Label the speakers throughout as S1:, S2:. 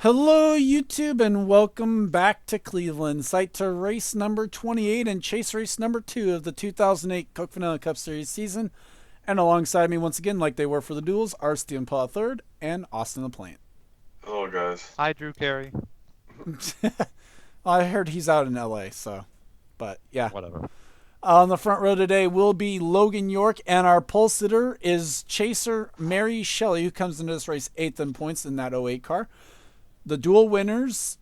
S1: Hello, YouTube, and welcome back to Cleveland, site to race number 28 and chase race number 2 of the 2008 Coke Vanilla Cup Series season. And alongside me, once again, like they were for the duels, are Stephen Paul III and Austin the Plant.
S2: Hello, guys.
S3: Hi, Drew Carey.
S1: I heard he's out in LA, so, but yeah.
S3: Whatever.
S1: On the front row today will be Logan York, and our pole sitter is chaser Mary Shelley, who comes into this race 8th in points in that '08 car. The dual winners,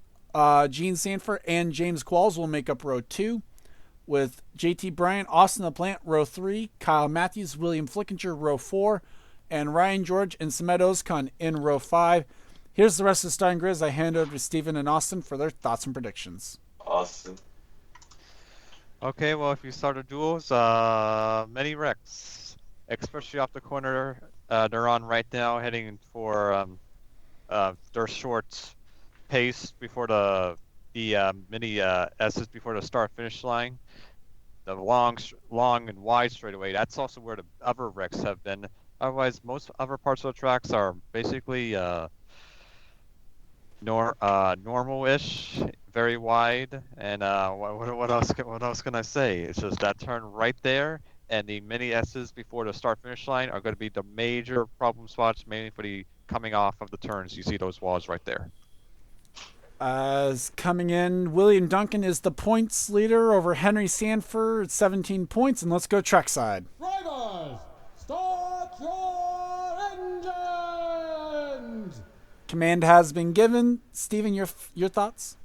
S1: Gene Sanford and James Qualls, will make up row 2, with JT Bryant, Austin the Plant, row 3, Kyle Matthews, William Flickinger, row 4, and Ryan George and Samet Ozkan in row 5. Here's the rest of the starting grid as I hand over to Stephen and Austin for their thoughts and predictions.
S2: Austin.
S3: Okay, well, if you start a duels, many wrecks, especially off the corner. They're on right now, heading for their short pace before the mini S's before the start finish line. The long and wide straightaway. That's also where the other wrecks have been. Otherwise, most other parts of the tracks are basically normal-ish, very wide, and what else can I say? It's just that turn right there, and the mini S's before the start finish line are going to be the major problem spots, mainly for the coming off of the turns. You see those walls right there.
S1: As coming in, William Duncan is the points leader over Henry Sanford at 17 points, and let's go trackside.
S4: Drivers, start your engines!
S1: Command has been given. Stephen, your thoughts?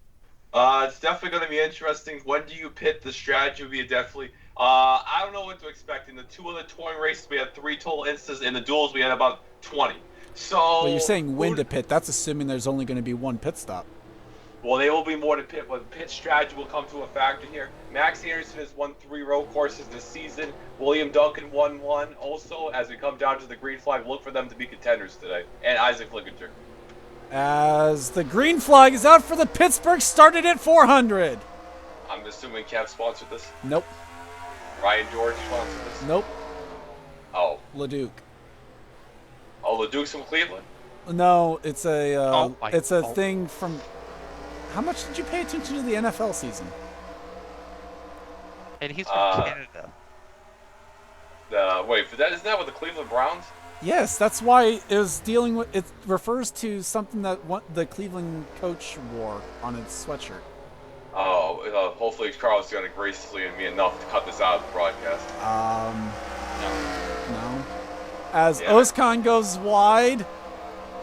S2: It's definitely going to be interesting. When do you pit? The strategy will be definitely. I don't know what to expect. In the two other touring races, we had 3 total instances. In the duels, we had about 20. So.
S1: Well, you're saying when to pit. That's assuming there's only going to be one pit stop.
S2: Well, they will be more to pit, but pit strategy will come to a factor here. Max Anderson has won 3 road courses this season. William Duncan won 1. Also, as we come down to the green flag, look for them to be contenders today. And Isaac Flickinger.
S1: As the green flag is out for the Pittsburgh, started at 400.
S2: I'm assuming Kev sponsored this.
S1: Nope.
S2: Ryan George sponsored this.
S1: Nope.
S2: Oh.
S1: LeDuc.
S2: Oh, LeDuc's from Cleveland.
S1: No, it's a
S3: Oh.
S1: thing from. How much did you pay attention to the NFL season?
S3: And he's from Canada.
S2: Wait, isn't that with the Cleveland Browns?
S1: Yes, that's why it was dealing with. It refers to something that the Cleveland coach wore on his sweatshirt.
S2: Oh, hopefully Carl's going to graciously me enough to cut this out of the broadcast.
S1: No. As Ozkan goes wide,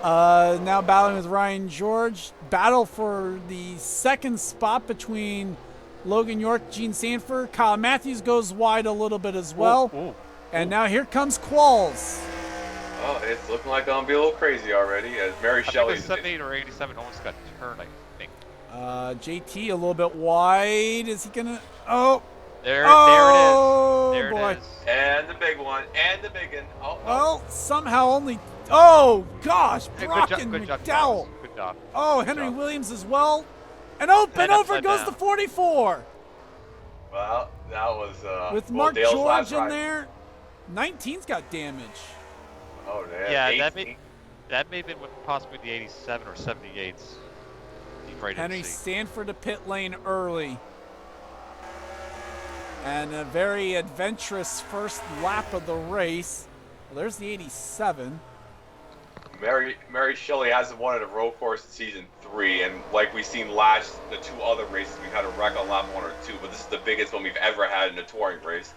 S1: now battling with Ryan George. Battle for the second spot between Logan York, Gene Sanford. Kyle Matthews goes wide a little bit as well. And now here comes Qualls.
S2: Oh, it's looking like I'm going to be a little crazy already. As Mary Shelley.
S3: 78 or 87 almost got turned, I think.
S1: JT a little bit wide. Is he gonna? Oh,
S3: There
S1: oh,
S3: it is. There
S1: boy.
S3: it is.
S2: And the big one. And the big one. Oh,
S1: Well, somehow only. Oh gosh,
S3: Hey,
S1: Brock
S3: good
S1: and
S3: job,
S1: McDowell.
S3: Good job.
S1: Oh,
S3: Good
S1: Henry
S3: job.
S1: Williams as well. And open
S3: And
S1: over
S3: upside
S1: goes
S3: down.
S1: the 44
S2: Well, that was
S1: with
S2: well,
S1: Mark
S2: Dale's
S1: George
S2: last
S1: in
S2: ride.
S1: there. 19's got damage.
S2: Oh, damn.
S3: Yeah,
S2: 18.
S3: that may have been with possibly the 87 or 78s. Deep right
S1: Henry
S3: in C.
S1: Sanford to pit lane early. And a very adventurous first lap of the race. Well, there's the 87.
S2: Mary Shelley hasn't won at a road course in season 3, and like we've seen the 2 other races, we've had a wreck on lap 1 or 2, but this is the biggest one we've ever had in a touring race.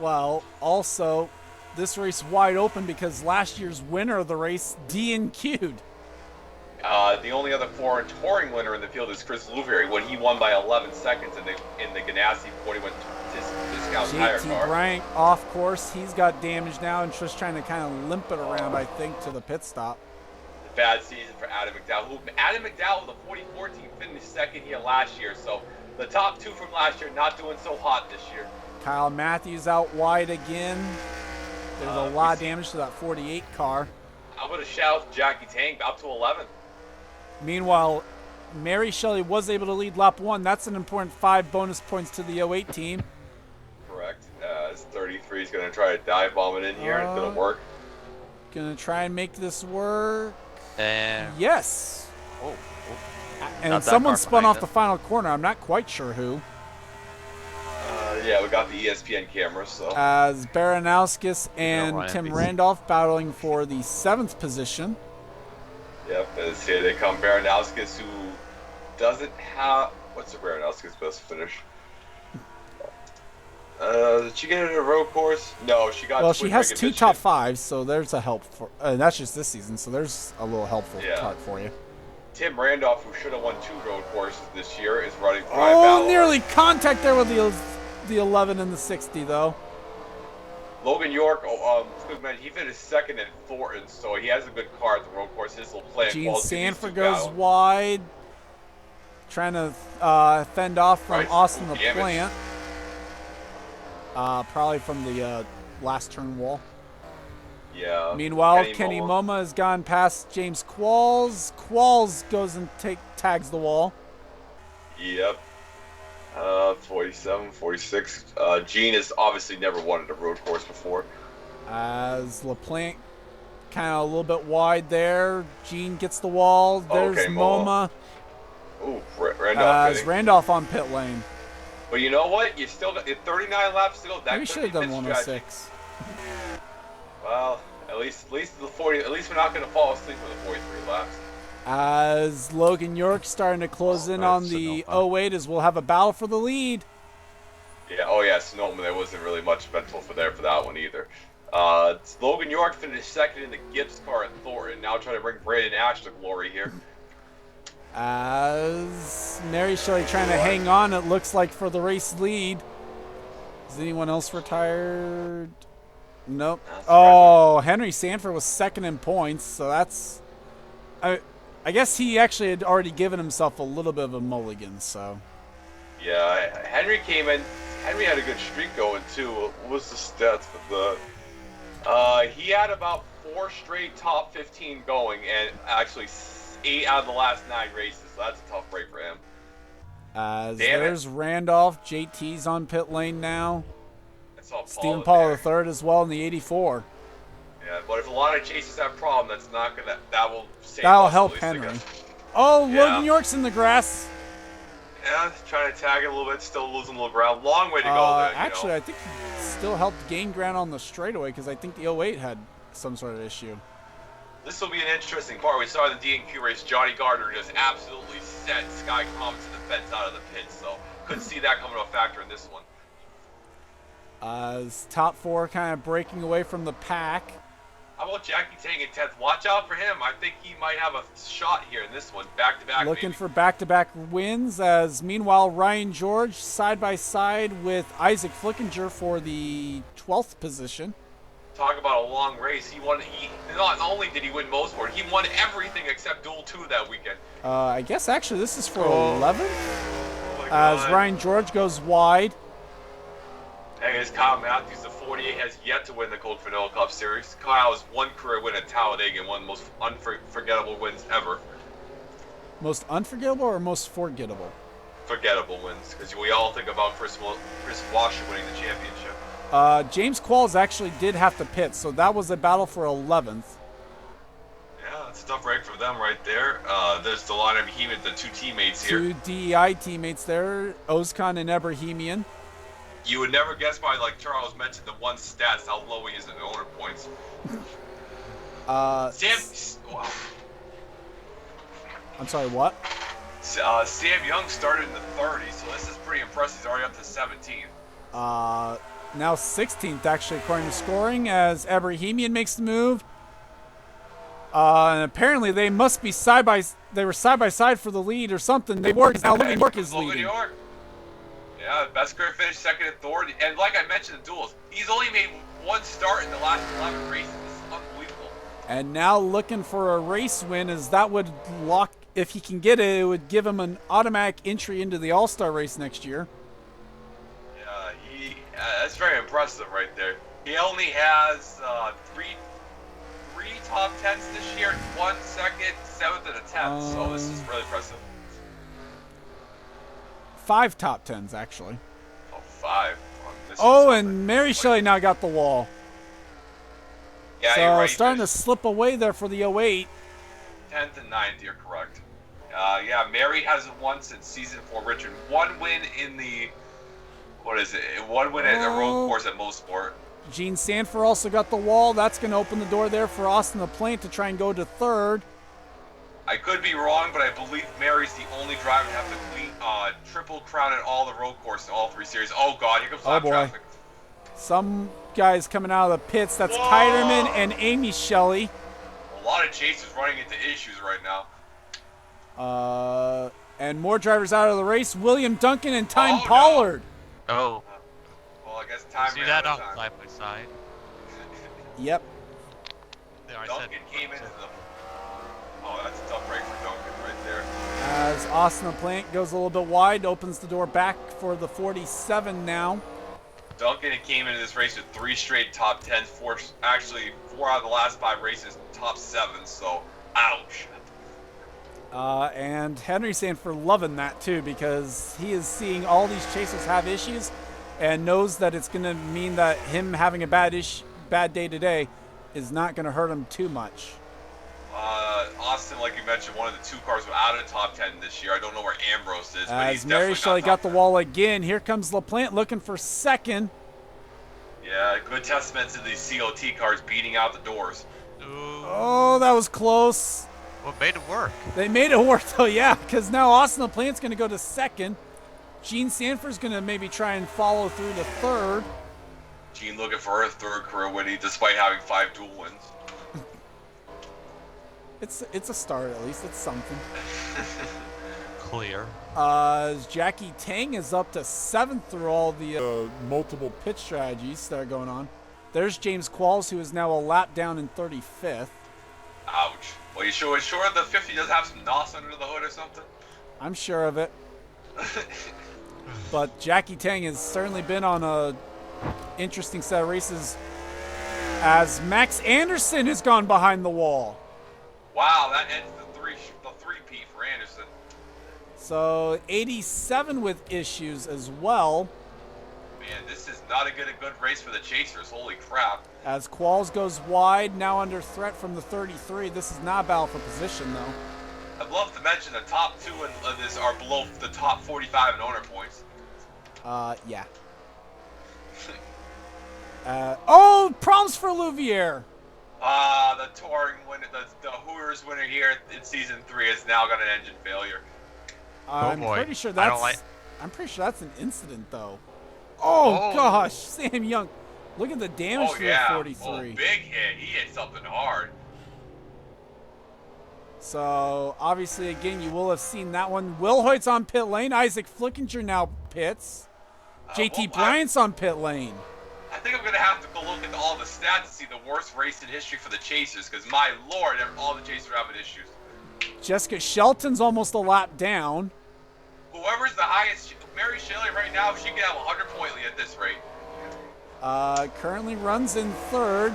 S1: Well, also, this race wide open because last year's winner of the race DNQ'd.
S2: The only other foreign touring winner in the field is Chris Louvier when he won by 11 seconds in the Ganassi before he went discount tire
S1: JT
S2: car.
S1: Bryant off course. He's got damage now and just trying to kind of limp it around, I think, to the pit stop.
S2: Bad season for Adam McDowell. Adam McDowell with a 4014 finished second here last year, so the top 2 from last year not doing so hot this year.
S1: Kyle Matthews out wide again. There's a lot of damage to that 48 car.
S2: I'm going to shout out to Jackie Tang up to 11.
S1: Meanwhile, Mary Shelley was able to lead lap 1. That's an important 5 bonus points to the 08 team.
S2: Correct. As 33 is going to try to dive bomb it in here. It's going to work.
S1: Gonna try and make this work.
S3: And
S1: Yes.
S3: Oh,
S1: And
S3: Not that
S1: someone
S3: far
S1: spun
S3: behind
S1: off
S3: them.
S1: the final corner. I'm not quite sure who.
S2: Yeah, we got the ESPN cameras, so.
S1: As Baranowskis and
S3: Ryan
S1: Tim
S3: Beasley.
S1: Randolph battling for the 7th position.
S2: Yep, as here they come. Baranowskis, who doesn't have. What's the Baranowskis' best finish? Did she get it in a road course? No, she got.
S1: Well, she
S2: Twin
S1: has
S2: Rig in
S1: 2
S2: Michigan.
S1: top 5s, so there's a help for. That's just this season, so there's a little helpful
S2: Yeah.
S1: part for you.
S2: Tim Randolph, who should have won 2 road courses this year, is running for
S1: Oh, nearly contact there with the 11 and the 60 though.
S2: Logan York, good man, he finished second at Thornton, so he has a good car at the road course. His will play
S1: Gene
S2: quality
S1: Sanford
S2: these two
S1: goes
S2: battle.
S1: wide, trying to fend off from
S2: Right.
S1: Austin the
S2: Damage.
S1: Plant. Probably from the last turn wall.
S2: Yeah.
S1: Meanwhile, Kenny Moma has gone past James Qualls. Qualls goes and tags the wall.
S2: Yep. 47, 46. Gene has obviously never won at a road course before.
S1: As LaPlante kind of a little bit wide there. Gene gets the wall. There's
S2: Okay,
S1: Moma.
S2: Ooh, Randolph
S1: As
S2: hitting.
S1: Randolph on pit lane.
S2: But you know what? You still got 39 laps to go. That
S1: We
S2: could
S1: should have
S2: be
S1: done
S2: Pittsburgh.
S1: 106.
S2: Well, at least the 40. At least we're not going to fall asleep with the 43 laps.
S1: As Logan York starting to close in on the 08 as we'll have a battle for the lead.
S2: Yeah. Oh yeah, Sonoma. There wasn't really much mental for that one either. Logan York finished second in the Gibbs car at Thornton. Now trying to bring Brandon Ash to glory here.
S1: As Mary Shelley trying to hang on, it looks like, for the race lead. Is anyone else retired? Nope. Oh, Henry Sanford was second in points, so that's... I guess he actually had already given himself a little bit of a mulligan, so...
S2: Yeah, Henry came in. Henry had a good streak going too. What was the stats for the? He had about 4 straight top 15 going, and actually 8 out of the last 9 races. So that's a tough break for him.
S1: As
S2: Damn
S1: there's Randolph, JT's on pit lane now.
S2: That's all
S1: Stephen
S2: Paul
S1: Paul III as well in the 84.
S2: Yeah, but if a lot of chasers have a problem, that's not gonna. That will save.
S1: That'll
S2: us,
S1: help
S2: at least, I
S1: Henry.
S2: guess.
S1: Oh,
S2: Yeah.
S1: Logan York's in the grass.
S2: Yeah, trying to tag it a little bit, still losing a little ground. Long way to go there.
S1: Actually, I think he still helped gain ground on the straightaway because I think the 08 had some sort of issue.
S2: This will be an interesting part. We saw in the D&Q race, Johnny Gardner just absolutely sent Sky Commons to the fence out of the pit, so couldn't see that coming to a factor in this one.
S1: As top 4 kind of breaking away from the pack.
S2: How about Jackie Tang in 10th? Watch out for him. I think he might have a shot here in this one. Back-to-back,
S1: Looking
S2: maybe.
S1: for back-to-back wins. As meanwhile, Ryan George side by side with Isaac Flickinger for the 12th position.
S2: Talk about a long race. He won. Not only did he win most sport, he won everything except Duel 2 that weekend.
S1: I guess actually this is for 11th.
S2: Oh my
S1: As
S2: God.
S1: Ryan George goes wide.
S2: And his Kyle Matthews, the 48, has yet to win the Colt Vanilla Cup Series. Kyle's one career win at Talladega, one of the most unforgettable wins ever.
S1: Most unforgettable or most forgettable?
S2: Forgettable wins, because we all think about Chris Washer winning the championship.
S1: James Qualls actually did have to pit, so that was a battle for 11th.
S2: Yeah, it's a tough break for them right there. There's the line of Behemoth, the 2 teammates here.
S1: 2 DEI teammates there, Ozkan and Ebrahimian.
S2: You would never guess by, like Charles mentioned, the one stats how low he is in the owner points. Wow.
S1: I'm sorry, what?
S2: Sam Young started in the 30s, so this is pretty impressive. He's already up to 17.
S1: Now 16th, actually, according to scoring, as Ebrahimian makes the move. And apparently they must be they were side by side for the lead or something. They were, 'cause now Logan York is leading.
S2: York. Yeah, best career finish, second at Thornton. And like I mentioned in duels, he's only made 1 start in the last 11 races. This is unbelievable.
S1: And now looking for a race win, as that would lock, if he can get it, it would give him an automatic entry into the All-Star race next year.
S2: Yeah, that's very impressive right there. He only has three top 10s this year, 1 second, 7th, and a 10th. So this is really impressive.
S1: 5 top 10s, actually.
S2: Oh, 5.
S1: And Mary Shelley now got the wall.
S2: Yeah,
S1: So
S2: you're right.
S1: starting to slip away there for the 08.
S2: 10th and 9th, you're correct. Yeah, Mary hasn't won since season 4. Richard, one win in the, what is it? One win at a road course at most sport.
S1: Gene Sanford also got the wall. That's going to open the door there for Austin LaPlante to try and go to third.
S2: I could be wrong, but I believe Mary's the only driver to have the clean, triple crown at all the road courses, all 3 series. Oh God, here comes lap traffic.
S1: Some guys coming out of the pits. That's
S2: Whoa!
S1: Tiderman and Amy Shelley.
S2: A lot of chasers running into issues right now.
S1: And more drivers out of the race. William Duncan and Time
S2: Oh, no.
S1: Pollard.
S3: Oh,
S2: Well, I guess time
S3: see
S2: ran
S3: that
S2: out
S3: on
S2: of time.
S3: side by side.
S1: Yep.
S3: There, I
S2: Duncan
S3: said.
S2: came into the. Oh, that's a tough break for Duncan right there.
S1: As Austin LaPlante goes a little bit wide, opens the door back for the 47 now.
S2: Duncan came into this race with 3 straight top 10s, 4 out of the last 5 races top 7s. So, ouch.
S1: And Henry Sanford loving that too, because he is seeing all these chasers have issues and knows that it's going to mean that him having a bad day today is not going to hurt him too much.
S2: Austin, like you mentioned, one of the 2 cars were out of the top 10 this year. I don't know where Ambrose is, but he's
S1: As Mary
S2: definitely
S1: Shelley
S2: not
S1: got
S2: top
S1: the wall again. Here comes LaPlante looking for second.
S2: 10. Yeah, good testament to these COT cars beating out the doors.
S3: Ooh.
S1: Oh, that was close.
S3: What made it work?
S1: They made it work though, yeah, because now Austin LaPlante's going to go to second. Gene Sanford's going to maybe try and follow through to third.
S2: Gene looking for her 3rd career win, despite having 5 dual wins.
S1: It's a start at least. It's something.
S3: Clear.
S1: Jackie Tang is up to 7th through all the multiple pit strategies that are going on. There's James Qualls, who is now a lap down in 35th.
S2: Ouch. Well, you sure the 50 does have some NOS under the hood or something?
S1: I'm sure of it. But Jackie Tang has certainly been on a interesting set of races as Max Anderson has gone behind the wall.
S2: Wow, that ends the three-peat for Anderson.
S1: So 87 with issues as well.
S2: Man, this is not a good race for the chasers. Holy crap.
S1: As Qualls goes wide, now under threat from the 33. This is not a battle for position, though.
S2: I'd love to mention the top 2 of this are below the top 45 in owner points.
S1: Yeah. Oh, problems for Louvier.
S2: The touring winner, the Hooters winner here in season 3 has now got an engine failure.
S1: I'm
S3: boy.
S1: pretty sure
S3: I don't
S1: that's.
S3: like-
S1: I'm pretty sure that's an incident, though. Oh,
S3: Oh.
S1: gosh, Sam Young. Look at the damage
S2: Oh
S1: to
S2: yeah,
S1: the
S2: oh,
S1: 43.
S2: big hit. He hit something hard.
S1: So obviously, again, you will have seen that one. Will Hoyt's on pit lane. Isaac Flickinger now pits. JT
S2: Well,
S1: Bryant's on pit lane.
S2: I think I'm gonna have to go look at all the stats to see the worst race in history for the chasers, because my lord, all the chasers are having issues.
S1: Jessica Shelton's almost a lap down.
S2: Whoever's the highest, Mary Shelley right now, she can have 100-point lead at this rate.
S1: Currently runs in third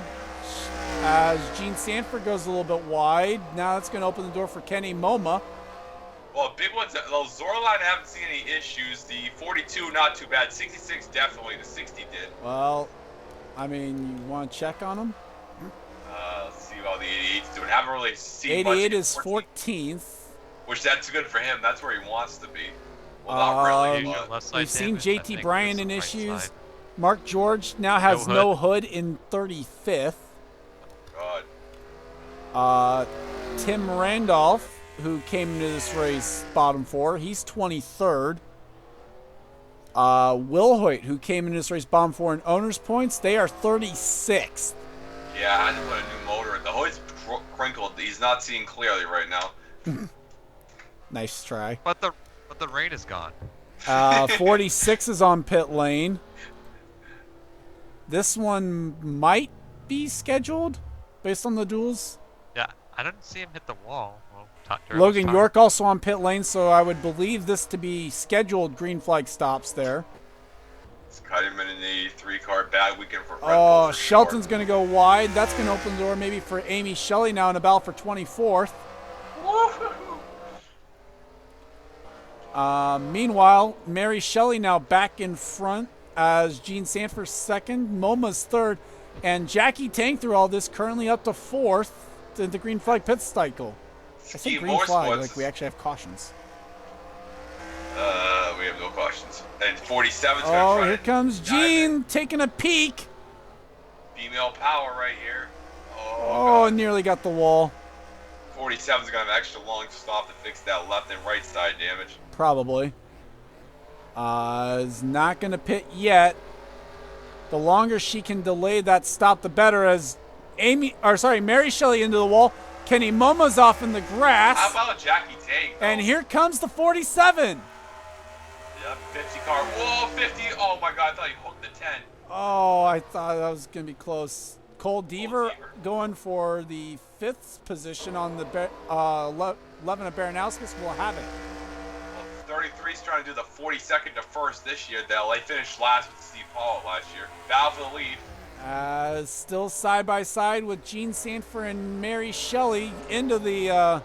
S1: as Gene Sanford goes a little bit wide. Now that's going to open the door for Kenny Moma.
S2: Well, big ones, the Zorline, I haven't seen any issues. The 42, not too bad. 66, definitely. The 60 did.
S1: Well, I mean, you want to check on him?
S2: Let's see how the 88's doing. Haven't really seen much.
S1: 88 is
S2: 14th.
S1: 14th.
S2: Which that's good for him. That's where he wants to be. Well, not really,
S3: Usual
S2: but
S3: left side
S1: We've seen
S3: damage, I
S1: JT
S3: think,
S1: Bryan
S3: versus
S1: in
S3: right
S1: issues.
S3: side.
S1: Mark George now has
S3: No
S1: no hood in 35th.
S2: God.
S1: Tim Randolph, who came into this race bottom 4, he's 23rd. Will Hoyt, who came into this race bottom 4 in owners points, they are 36th.
S2: Yeah, I had to put a new motor in. The hood's crinkled. He's not seeing clearly right now.
S1: Nice try.
S3: But the rain is gone.
S1: 46 is on pit lane. This one might be scheduled based on the duels.
S3: Yeah, I didn't see him hit the wall. Well,
S1: Logan York also on pit lane, so I would believe this to be scheduled green flag stops there.
S2: It's cut him in an 83 car. Bad weekend for Red Bull
S1: Oh,
S2: for
S1: Shelton's
S2: sure.
S1: going to go wide. That's going to open the door maybe for Amy Shelley now in a battle for 24th. Meanwhile, Mary Shelley now back in front as Gene Sanford's second, Moma's third, and Jackie Tang through all this currently up to 4th in the green flag pit cycle. I said green flag, like we actually have cautions.
S2: We have no cautions. And 47's gonna
S1: Oh,
S2: try
S1: here
S2: to
S1: comes
S2: dive
S1: Gene
S2: in.
S1: taking a peek.
S2: Female power right here.
S1: Oh,
S2: God.
S1: nearly got the wall.
S2: 47's gonna have an extra long stop to fix that left and right side damage.
S1: Probably. Is not going to pit yet. The longer she can delay that stop, the better. As Mary Shelley into the wall. Kenny Moma's off in the grass.
S2: How about Jackie Tang?
S1: And here comes the 47.
S2: Yep, 50 car. Whoa, 50. Oh my God, I thought you hooked the 10.
S1: Oh, I thought that was going to be close. Cole Deaver going for the 5th position on the 11 of Baranowskis will have it.
S2: Well, 33's trying to do the 42nd to 1st this year. They finished last with Steve Paul last year. Battle for the lead.
S1: Still side by side with Gene Sanford and Mary Shelley into the, I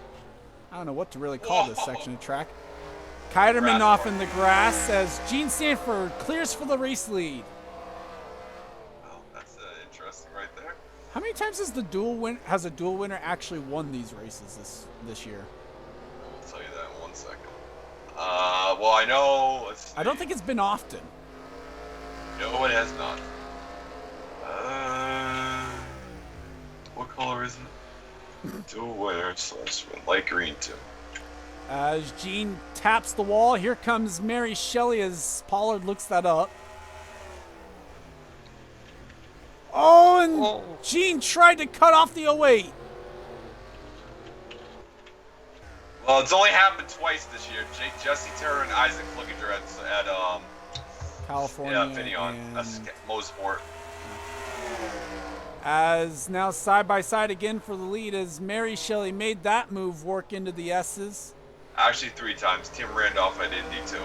S1: don't know what to really call this section of track. Keiderman off in the grass as Gene Sanford clears for the race lead. How many times has a dual winner actually won these races this year?
S2: I'll tell you that in 1 second. Well, I know. Let's see.
S1: I don't think it's been often.
S2: No, it has not. What color is it? Dual winner / light green too.
S1: As Gene taps the wall, here comes Mary Shelley as Pollard looks that up. Oh, and Gene tried to cut off the 08.
S2: Well, it's only happened twice this year. Jesse Turner and Isaac Flickinger at
S1: California.
S2: Yeah, Finion. That's Mosport.
S1: As now side by side again for the lead as Mary Shelley made that move work into the S's.
S2: Actually, 3 times. Tim Randolph at Indy too.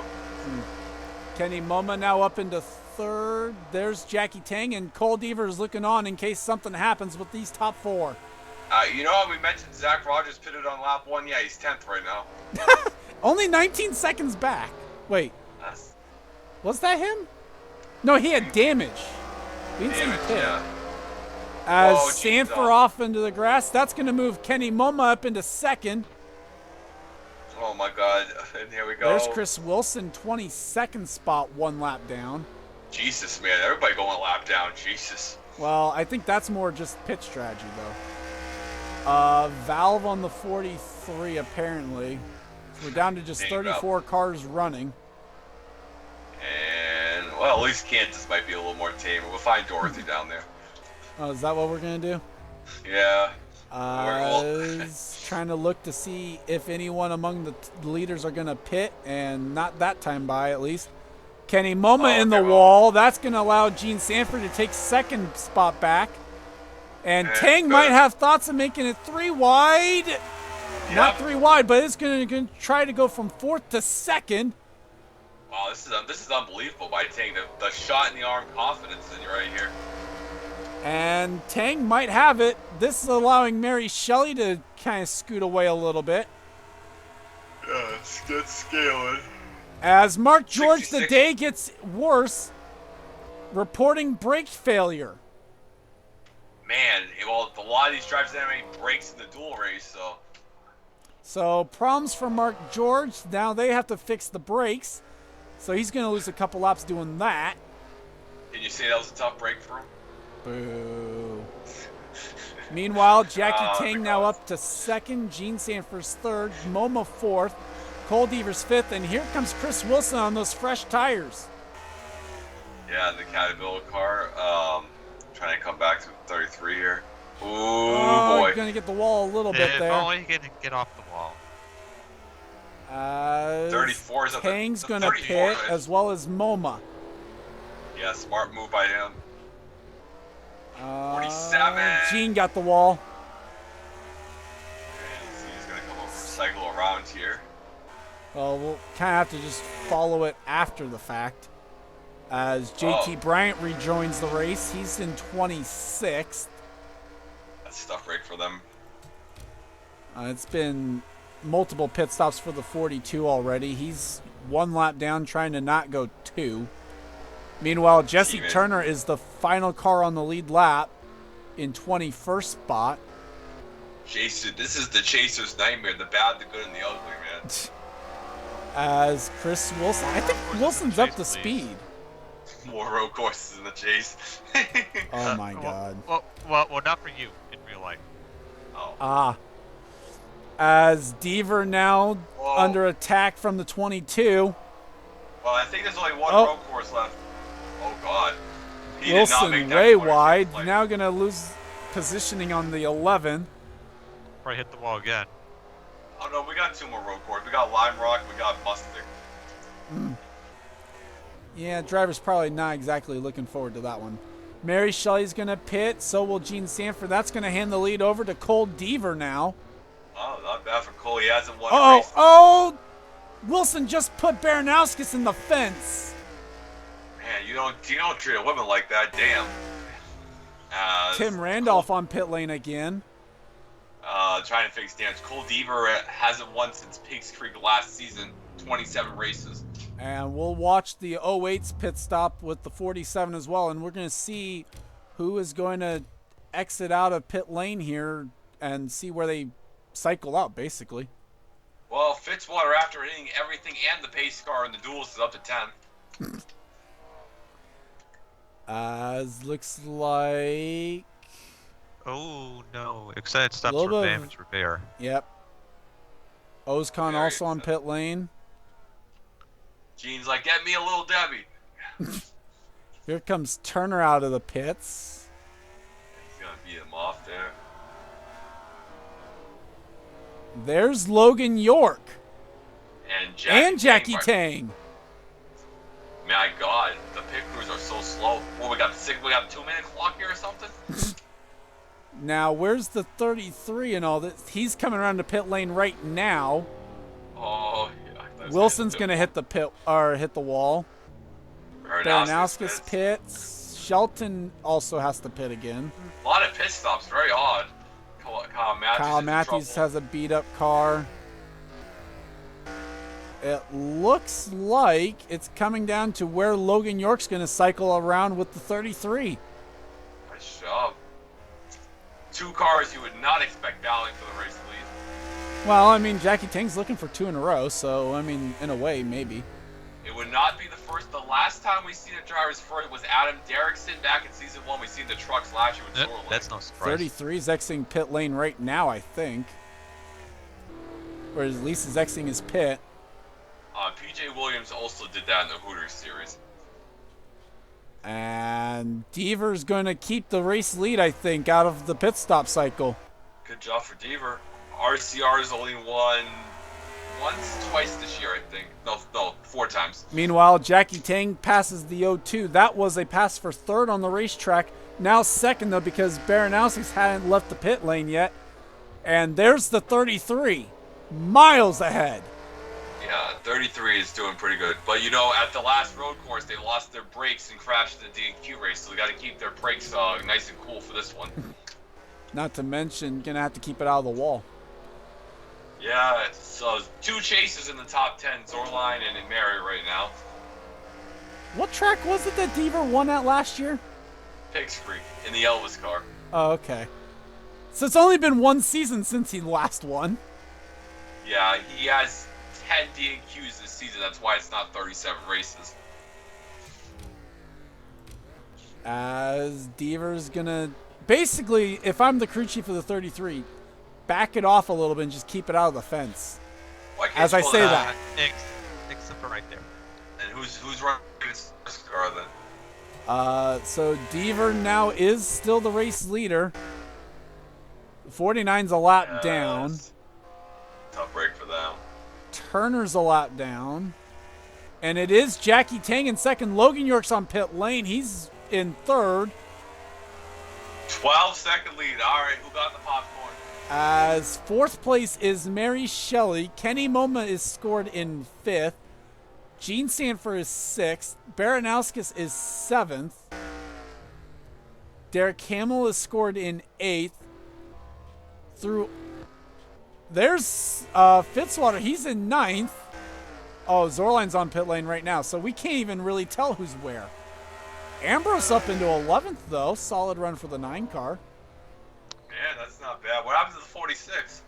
S1: Kenny Moma now up into 3rd. There's Jackie Tang, and Cole Deaver is looking on in case something happens with these top 4.
S2: You know how we mentioned Zach Rogers pitted on lap 1? Yeah, he's 10th right now.
S1: Only 19 seconds back. Wait. Was that him? No, he had damage. We didn't see him pit.
S2: Yeah.
S1: As Sanford off into the grass, that's going to move Kenny Moma up into 2nd.
S2: Oh my God, and here we go.
S1: There's Chris Wilson, 22nd spot, 1 lap down.
S2: Jesus, man, everybody going a lap down, Jesus.
S1: Well, I think that's more just pit strategy, though. Valve on the 43, apparently. So we're down to just 34 cars running.
S2: And, well, at least Kansas might be a little more tame. We'll find Dorothy down there.
S1: Oh, is that what we're going to do?
S2: Yeah.
S1: Trying to look to see if anyone among the leaders are going to pit, and not that time by, at least. Kenny Moma in the wall. That's going to allow Gene Sanford to take 2nd spot back. And Tang might have thoughts of making it 3 wide. Yep. Not 3 wide, but it's going to try to go from 4th to 2nd.
S2: Wow, this is unbelievable by Tang. The shot in the arm confidence in you right here.
S1: And Tang might have it. This is allowing Mary Shelley to kind of scoot away a little bit.
S2: Yeah, it's scaling.
S1: As Mark George,
S2: 66.
S1: the day gets worse, reporting brake failure.
S2: Man, well, a lot of these drivers didn't have any brakes in the dual race, so.
S1: So problems for Mark George. Now they have to fix the brakes. So he's going to lose a couple laps doing that.
S2: Can you say that was a tough break for him?
S1: Boo. Meanwhile, Jackie Tang now up to 2nd, Gene Sanford's 3rd, Moma 4th, Cole Deaver's 5th, and here comes Chris Wilson on those fresh tires.
S2: Yeah, the Caterpillar car, trying to come back to 33 here. Ooh, boy.
S1: Going to get the wall a little bit there.
S3: If only he can get off the wall.
S2: 34 is up.
S1: Tang's going to pit, as well as Moma.
S2: Yeah, smart move by him. 47.
S1: Gene got the wall.
S2: And he's going to come over, cycle around here.
S1: Well, we'll kind of have to just follow it after the fact. As JT Bryant rejoins the race, he's in 26th.
S2: That's a tough break for them.
S1: It's been multiple pit stops for the 42 already. He's 1 lap down, trying to not go 2. Meanwhile, Jesse Turner is the final car on the lead lap in 21st spot.
S2: Chaser, this is the Chaser's nightmare. The bad, the good, and the ugly, man.
S1: As Chris Wilson, I think Wilson's up to speed.
S2: More road courses in the Chase.
S1: Oh my God.
S3: Well, not for you in real life.
S2: Oh.
S1: As Deaver now
S2: Whoa.
S1: under attack from the 22.
S2: Well, I think there's only one
S1: Oh.
S2: road course left. Oh God. He did not make
S1: Wilson
S2: that
S1: way
S2: corner
S1: wide.
S2: play.
S1: Now going to lose positioning on the 11.
S3: Probably hit the wall again.
S2: Oh no, we got 2 more road courses. We got Lime Rock, we got Mustang.
S1: Yeah, driver's probably not exactly looking forward to that one. Mary Shelley's going to pit. So will Gene Sanford. That's going to hand the lead over to Cole Deaver now.
S2: Oh, not bad for Cole. He hasn't won a race.
S1: Oh! Wilson just put Baranowskis in the fence.
S2: Man, you don't treat a woman like that. Damn.
S1: Tim Randolph on pit lane again.
S2: Trying to fix damage. Cole Deaver hasn't won since Pigs Creek last season. 27 races.
S1: And we'll watch the 08's pit stop with the 47 as well. And we're going to see who is going to exit out of pit lane here and see where they cycle out, basically.
S2: Well, Fitzwater, after hitting everything and the pace car in the duels, is up to 10.
S1: As looks like...
S3: Oh no! Excited stops
S1: Little
S3: for
S1: bit of-
S3: damage repair.
S1: Yep. Ozcon
S2: Very
S1: also on
S2: excited.
S1: pit lane.
S2: Gene's like, get me a little Debbie.
S1: Here comes Turner out of the pits.
S2: He's going to beat him off there.
S1: There's Logan York
S2: And
S1: Jackie
S2: Tang.
S1: Tang.
S2: My God, the pit crews are so slow. Well, we got a 2-minute clock here or something?
S1: Now, where's the 33 and all this? He's coming around the pit lane right now.
S2: Oh, yeah.
S1: Wilson's going to hit the pit or hit the wall. Baranowskis pits. Shelton also has to pit again.
S2: A lot of pit stops, very odd.
S1: Kyle Matthews has a beat up car. It looks like it's coming down to where Logan York's going to cycle around with the 33.
S2: Nice job. 2 cars you would not expect battling for the race lead.
S1: Well, I mean, Jackie Tang's looking for 2 in a row, so, I mean, in a way, maybe.
S2: It would not be the first. The last time we seen a driver's first was Adam Derrickson back in season 1. We seen the trucks last year with Zorlin.
S3: That's no surprise.
S1: 33's exiting pit lane right now, I think. Or at least is exiting his pit.
S2: PJ Williams also did that in the Hooters series.
S1: And Deaver's going to keep the race lead, I think, out of the pit stop cycle.
S2: Good job for Deaver. RCR's only won twice this year, I think. No, 4 times.
S1: Meanwhile, Jackie Tang passes the 0-2. That was a pass for 3rd on the racetrack. Now 2nd, though, because Baranowskis hadn't left the pit lane yet. And there's the 33. Miles ahead.
S2: Yeah, 33 is doing pretty good. But, you know, at the last road course, they lost their brakes and crashed the D&Q race. So they got to keep their brakes nice and cool for this one.
S1: Not to mention, going to have to keep it out of the wall.
S2: Yeah, so 2 chases in the top 10, Zorline and Mary right now.
S1: What track was it that Deaver won at last year?
S2: Pigs Creek in the Elvis car.
S1: Oh, okay. So it's only been 1 season since he last won.
S2: Yeah, he has 10 D&Qs this season. That's why it's not 37 races.
S1: As Deaver's going to... Basically, if I'm the crew chief of the 33, back it off a little bit and just keep it out of the fence.
S2: Why can't
S1: As
S2: you
S1: I
S2: pull
S1: say
S2: that?
S1: that.
S3: Except for right there.
S2: And who's running this car then?
S1: So Deaver now is still the race leader. 49's a lap down.
S2: Yes. Tough break for them.
S1: Turner's a lap down. And it is Jackie Tang in 2nd. Logan York's on pit lane. He's in 3rd.
S2: 12-second lead. All right, who got the popcorn?
S1: As 4th place is Mary Shelley. Kenny Moma is scored in 5th. Gene Sanford is 6th. Baranowskis is 7th. Derek Hamill is scored in 8th. There's Fitzwater. He's in 9th. Oh, Zorline's on pit lane right now, so we can't even really tell who's where. Ambrose up into 11th, though. Solid run for the 9 car.
S2: Man, that's not bad. What happens to the 46?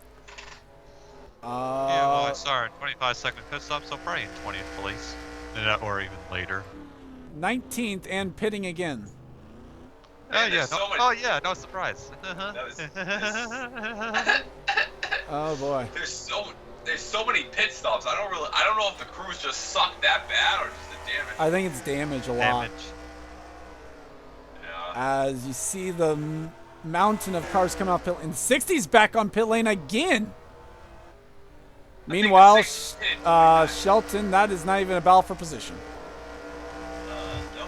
S3: Yeah, well, I saw a 25-second pit stop, so probably in 20th place, or even later.
S1: 19th and pitting again.
S2: Man,
S3: yeah.
S2: there's so many-
S3: Oh yeah, no surprise.
S1: Oh boy.
S2: There's so many pit stops. I don't know if the crews just suck that bad or just the damage.
S1: I think it's damage a lot.
S3: Damage.
S2: Yeah.
S1: As you see the mountain of cars come out pit lane. 60's back on pit lane again.
S2: I think
S1: Meanwhile,
S2: the 60's pit.
S1: Shelton, that is not even a battle for position.
S2: No.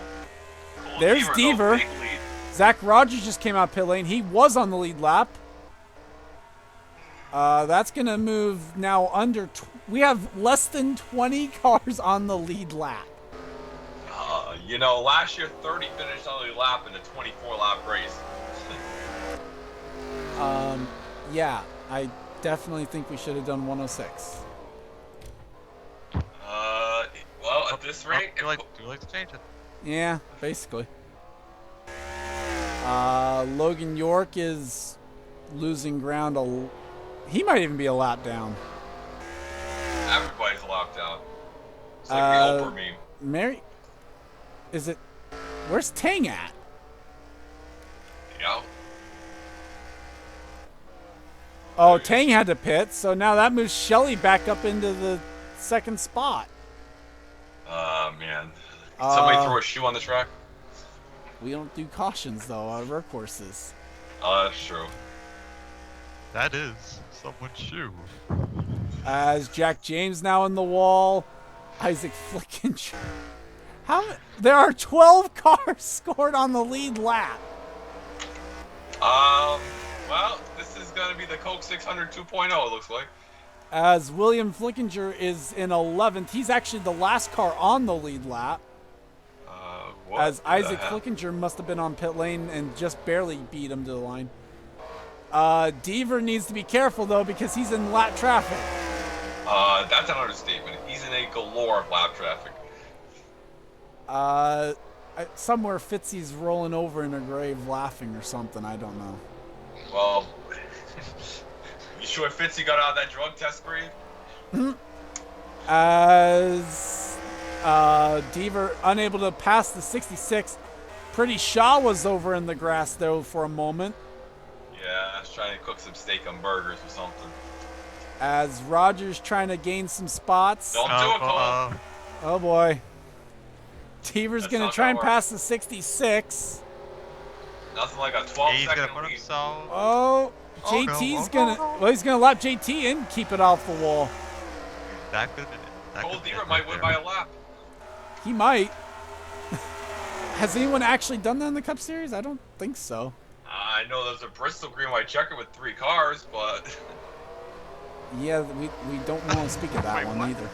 S2: Cool.
S1: There's
S2: though,
S1: Deaver.
S2: big lead.
S1: Zach Rogers just came out pit lane. He was on the lead lap. That's going to move now under... we have less than 20 cars on the lead lap.
S2: You know, last year 30 finished on the lap in a 24-lap race.
S1: Yeah, I definitely think we should have done 106.
S2: Well, at this rate,
S3: Do you like to change it?
S1: Yeah, basically. Logan York is losing ground. He might even be a lap down.
S2: everybody's locked out. It's like the Oprah meme.
S1: Mary, is it? Where's Tang at?
S2: Yeah.
S1: Oh, Tang had to pit, so now that moves Shelley back up into the second spot.
S2: Man. Can somebody throw a shoe on the track?
S1: We don't do cautions though on road courses.
S2: That's true.
S3: That is someone's shoe.
S1: As Jack James now in the wall, Isaac Flickinger. There are 12 cars scored on the lead lap.
S2: Well, this is gonna be the Coke 600 2.0. It looks like.
S1: As William Flickinger is in 11th. He's actually the last car on the lead lap.
S2: What
S1: As
S2: the
S1: Isaac
S2: hell?
S1: Flickinger must have been on pit lane and just barely beat him to the line. Deaver needs to be careful though because he's in lap traffic.
S2: That's an understatement. He's in a galore of lap traffic.
S1: Somewhere Fitzy's rolling over in a grave laughing or something. I don't know.
S2: Well, you sure Fitzy got out of that drug test grave?
S1: As Deaver unable to pass the 66. Pretty Shaw was over in the grass though for a moment.
S2: Yeah, I was trying to cook some steak and burgers or something.
S1: As Rogers trying to gain some spots.
S2: Don't do it, Cole.
S1: Oh boy. Deaver's
S2: That's
S1: gonna
S2: not
S1: try
S2: gonna
S1: and
S2: work.
S1: pass the 66.
S2: Nothing like a
S3: He's
S2: 12-second
S3: gonna put
S2: lead.
S3: himself.
S1: Oh,
S3: Oh, no.
S1: JT's
S3: Oh,
S1: gonna.
S3: no.
S1: Well, he's gonna lap JT and keep it off the wall.
S3: That could have been it. That
S2: Cole
S3: could've been
S2: Deaver
S3: it
S2: might
S3: right
S2: win
S3: there.
S2: by a lap.
S1: He might. Has anyone actually done that in the Cup Series? I don't think so.
S2: I know there's a Bristol green-white checker with 3 cars, but
S1: Yeah, we don't want to speak of that
S3: Wait,
S1: one
S3: what?
S1: either.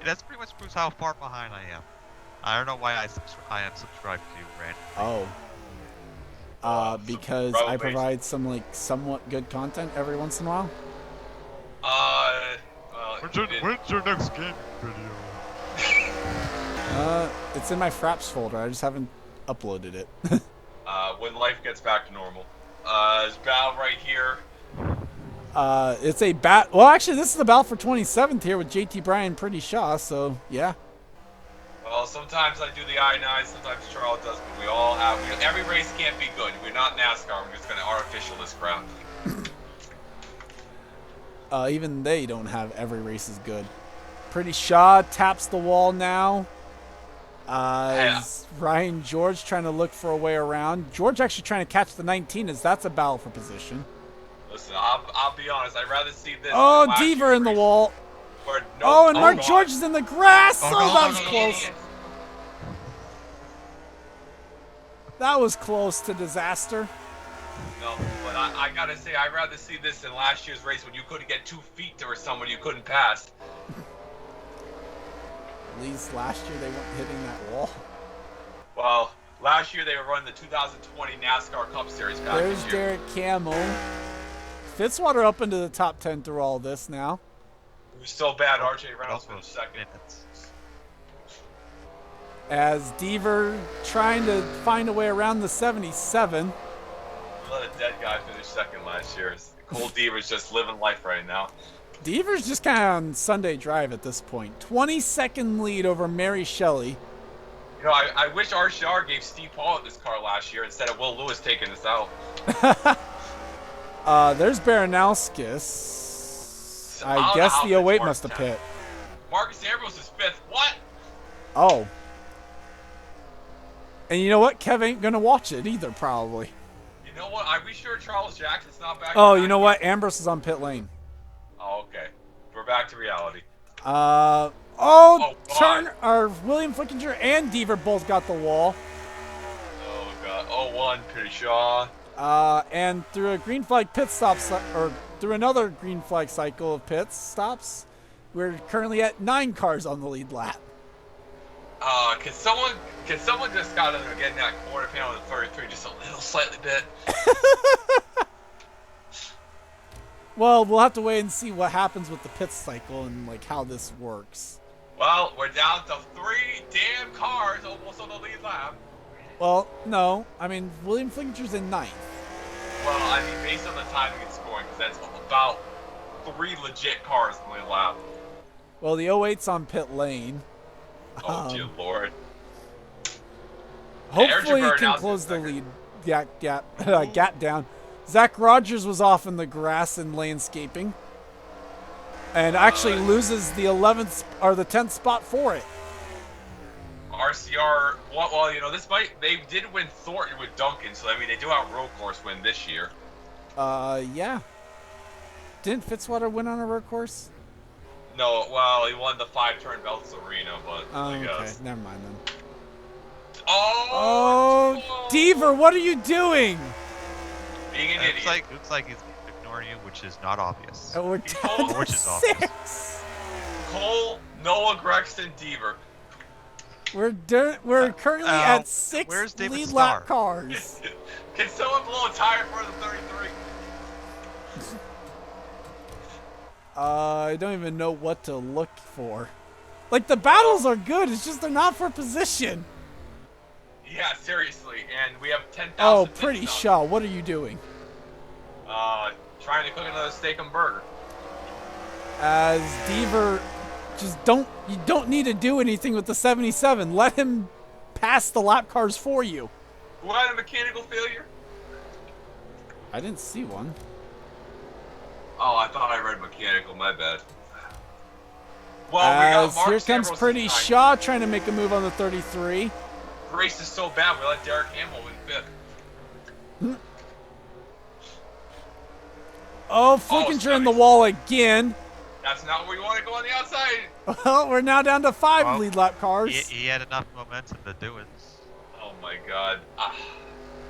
S3: That's pretty much proves how far behind I am. I don't know why I am subscribed to you, Rand.
S1: Because
S2: probably-
S1: I provide some like somewhat good content every once in a while.
S2: well,
S3: When's your next game video?
S1: It's in my Fraps folder. I just haven't uploaded it.
S2: when life gets back to normal. There's Val right here.
S1: It's a bat. Well, actually, this is the battle for 27th here with JT Bryan, Pretty Shaw. So yeah.
S2: Well, sometimes I do the I-9, sometimes Charles does, but we all have. Every race can't be good. We're not NASCAR. We're just going to artificial this crap.
S1: Even they don't have every race is good. Pretty Shaw taps the wall now. Is Ryan George trying to look for a way around? George actually trying to catch the 19 as that's a battle for position.
S2: Listen, I'll be honest. I'd rather see this.
S1: Oh,
S2: than last
S1: Deaver
S2: year's
S1: in the
S2: race
S1: wall.
S2: where
S1: Oh, and Mark
S2: God.
S1: George is in the grass.
S3: Oh,
S1: Oh,
S3: no,
S1: that
S3: no,
S1: was
S3: no, no,
S1: close.
S2: Idiot.
S1: That was close to disaster.
S2: No, but I gotta say, I'd rather see this than last year's race when you couldn't get 2 feet to someone you couldn't pass.
S1: At least last year they weren't hitting that wall.
S2: Well, last year they were running the 2020 NASCAR Cup Series package.
S1: There's
S2: here.
S1: Derek Camel. Fitzwater up into the top 10 through all this now.
S2: It was so bad, RJ Reynolds finished second.
S3: Minutes.
S1: As Deaver trying to find a way around the 77.
S2: We let a dead guy finish second last year. Cole Deaver's just living life right now.
S1: Deaver's just kind of on Sunday drive at this point. 20-second lead over Mary Shelley.
S2: You know, I wish RCR gave Steve Paul this car last year instead of Will Lewis taking this out.
S1: There's Baranowskis. I guess the 08 must have pit.
S2: Marcus Ambrose is fifth. What?
S1: Oh. And you know what? Kev ain't going to watch it either, probably.
S2: You know what? Are we sure Charles Jackson's not back?
S1: Oh, you know what? Ambrose is on pit lane.
S2: Oh, okay. We're back to reality.
S1: Turn or William Flickinger and Deaver both got the wall.
S2: Oh god. 0-1, pretty sure.
S1: And through a green flag pit stop, or through another green flag cycle of pit stops, we're currently at 9 cars on the lead lap.
S2: Can someone just got to get in that quarter panel with the 33 just a little slightly bit?
S1: Well, we'll have to wait and see what happens with the pit cycle and like how this works.
S2: Well, we're down to 3 damn cars almost on the lead lap.
S1: Well, no. I mean, William Flinger's in 9th.
S2: Well, I mean, based on the timing and scoring, because that's about 3 legit cars on the lead lap.
S1: Well, the 08's on pit lane.
S2: Oh, dear lord.
S1: Hopefully he can close the lead gap down. Zach Rogers was off in the grass and landscaping. And actually loses the 11th or the 10th spot for it.
S2: RCR, well, you know, they did win Thornton with Duncan, so I mean, they do have a road course win this year.
S1: Yeah. Didn't Fitzwater win on a road course?
S2: No, well, he won the 5-turn Belts Arena, but I guess.
S1: Okay, never mind then.
S2: Oh,
S1: Deaver, what are you doing?
S2: Being an idiot.
S3: Looks like he's ignoring you, which is not obvious.
S1: Oh, we're down to
S3: Which is obvious.
S1: 6.
S2: Cole, Noah, Gregson, Deaver.
S1: We're currently at 6
S3: where's David
S1: lead
S3: Starr?
S1: lap cars.
S2: Can someone blow a tire for the 33?
S1: I don't even know what to look for. Like, the battles are good, it's just they're not for position.
S2: Yeah, seriously, and we have 10,000.
S1: Oh, Pretty Shaw, what are you doing?
S2: Trying to cook another steak and burger.
S1: As Deaver, you don't need to do anything with the 77. Let him pass the lap cars for you.
S2: Who had a mechanical failure?
S1: I didn't see one.
S2: Oh, I thought I read mechanical, my bad. Well, we got Mark
S1: here comes
S2: Ambrose
S1: Pretty
S2: in
S1: Shaw trying to make a move on the 33.
S2: The race is so bad, we let Derek Hamill win 5th.
S1: Oh, Flickinger in the wall again.
S2: That's not where you want to go on the outside.
S1: Well, we're now down to 5 lead lap cars.
S3: He had enough momentum to do it.
S2: Oh my god.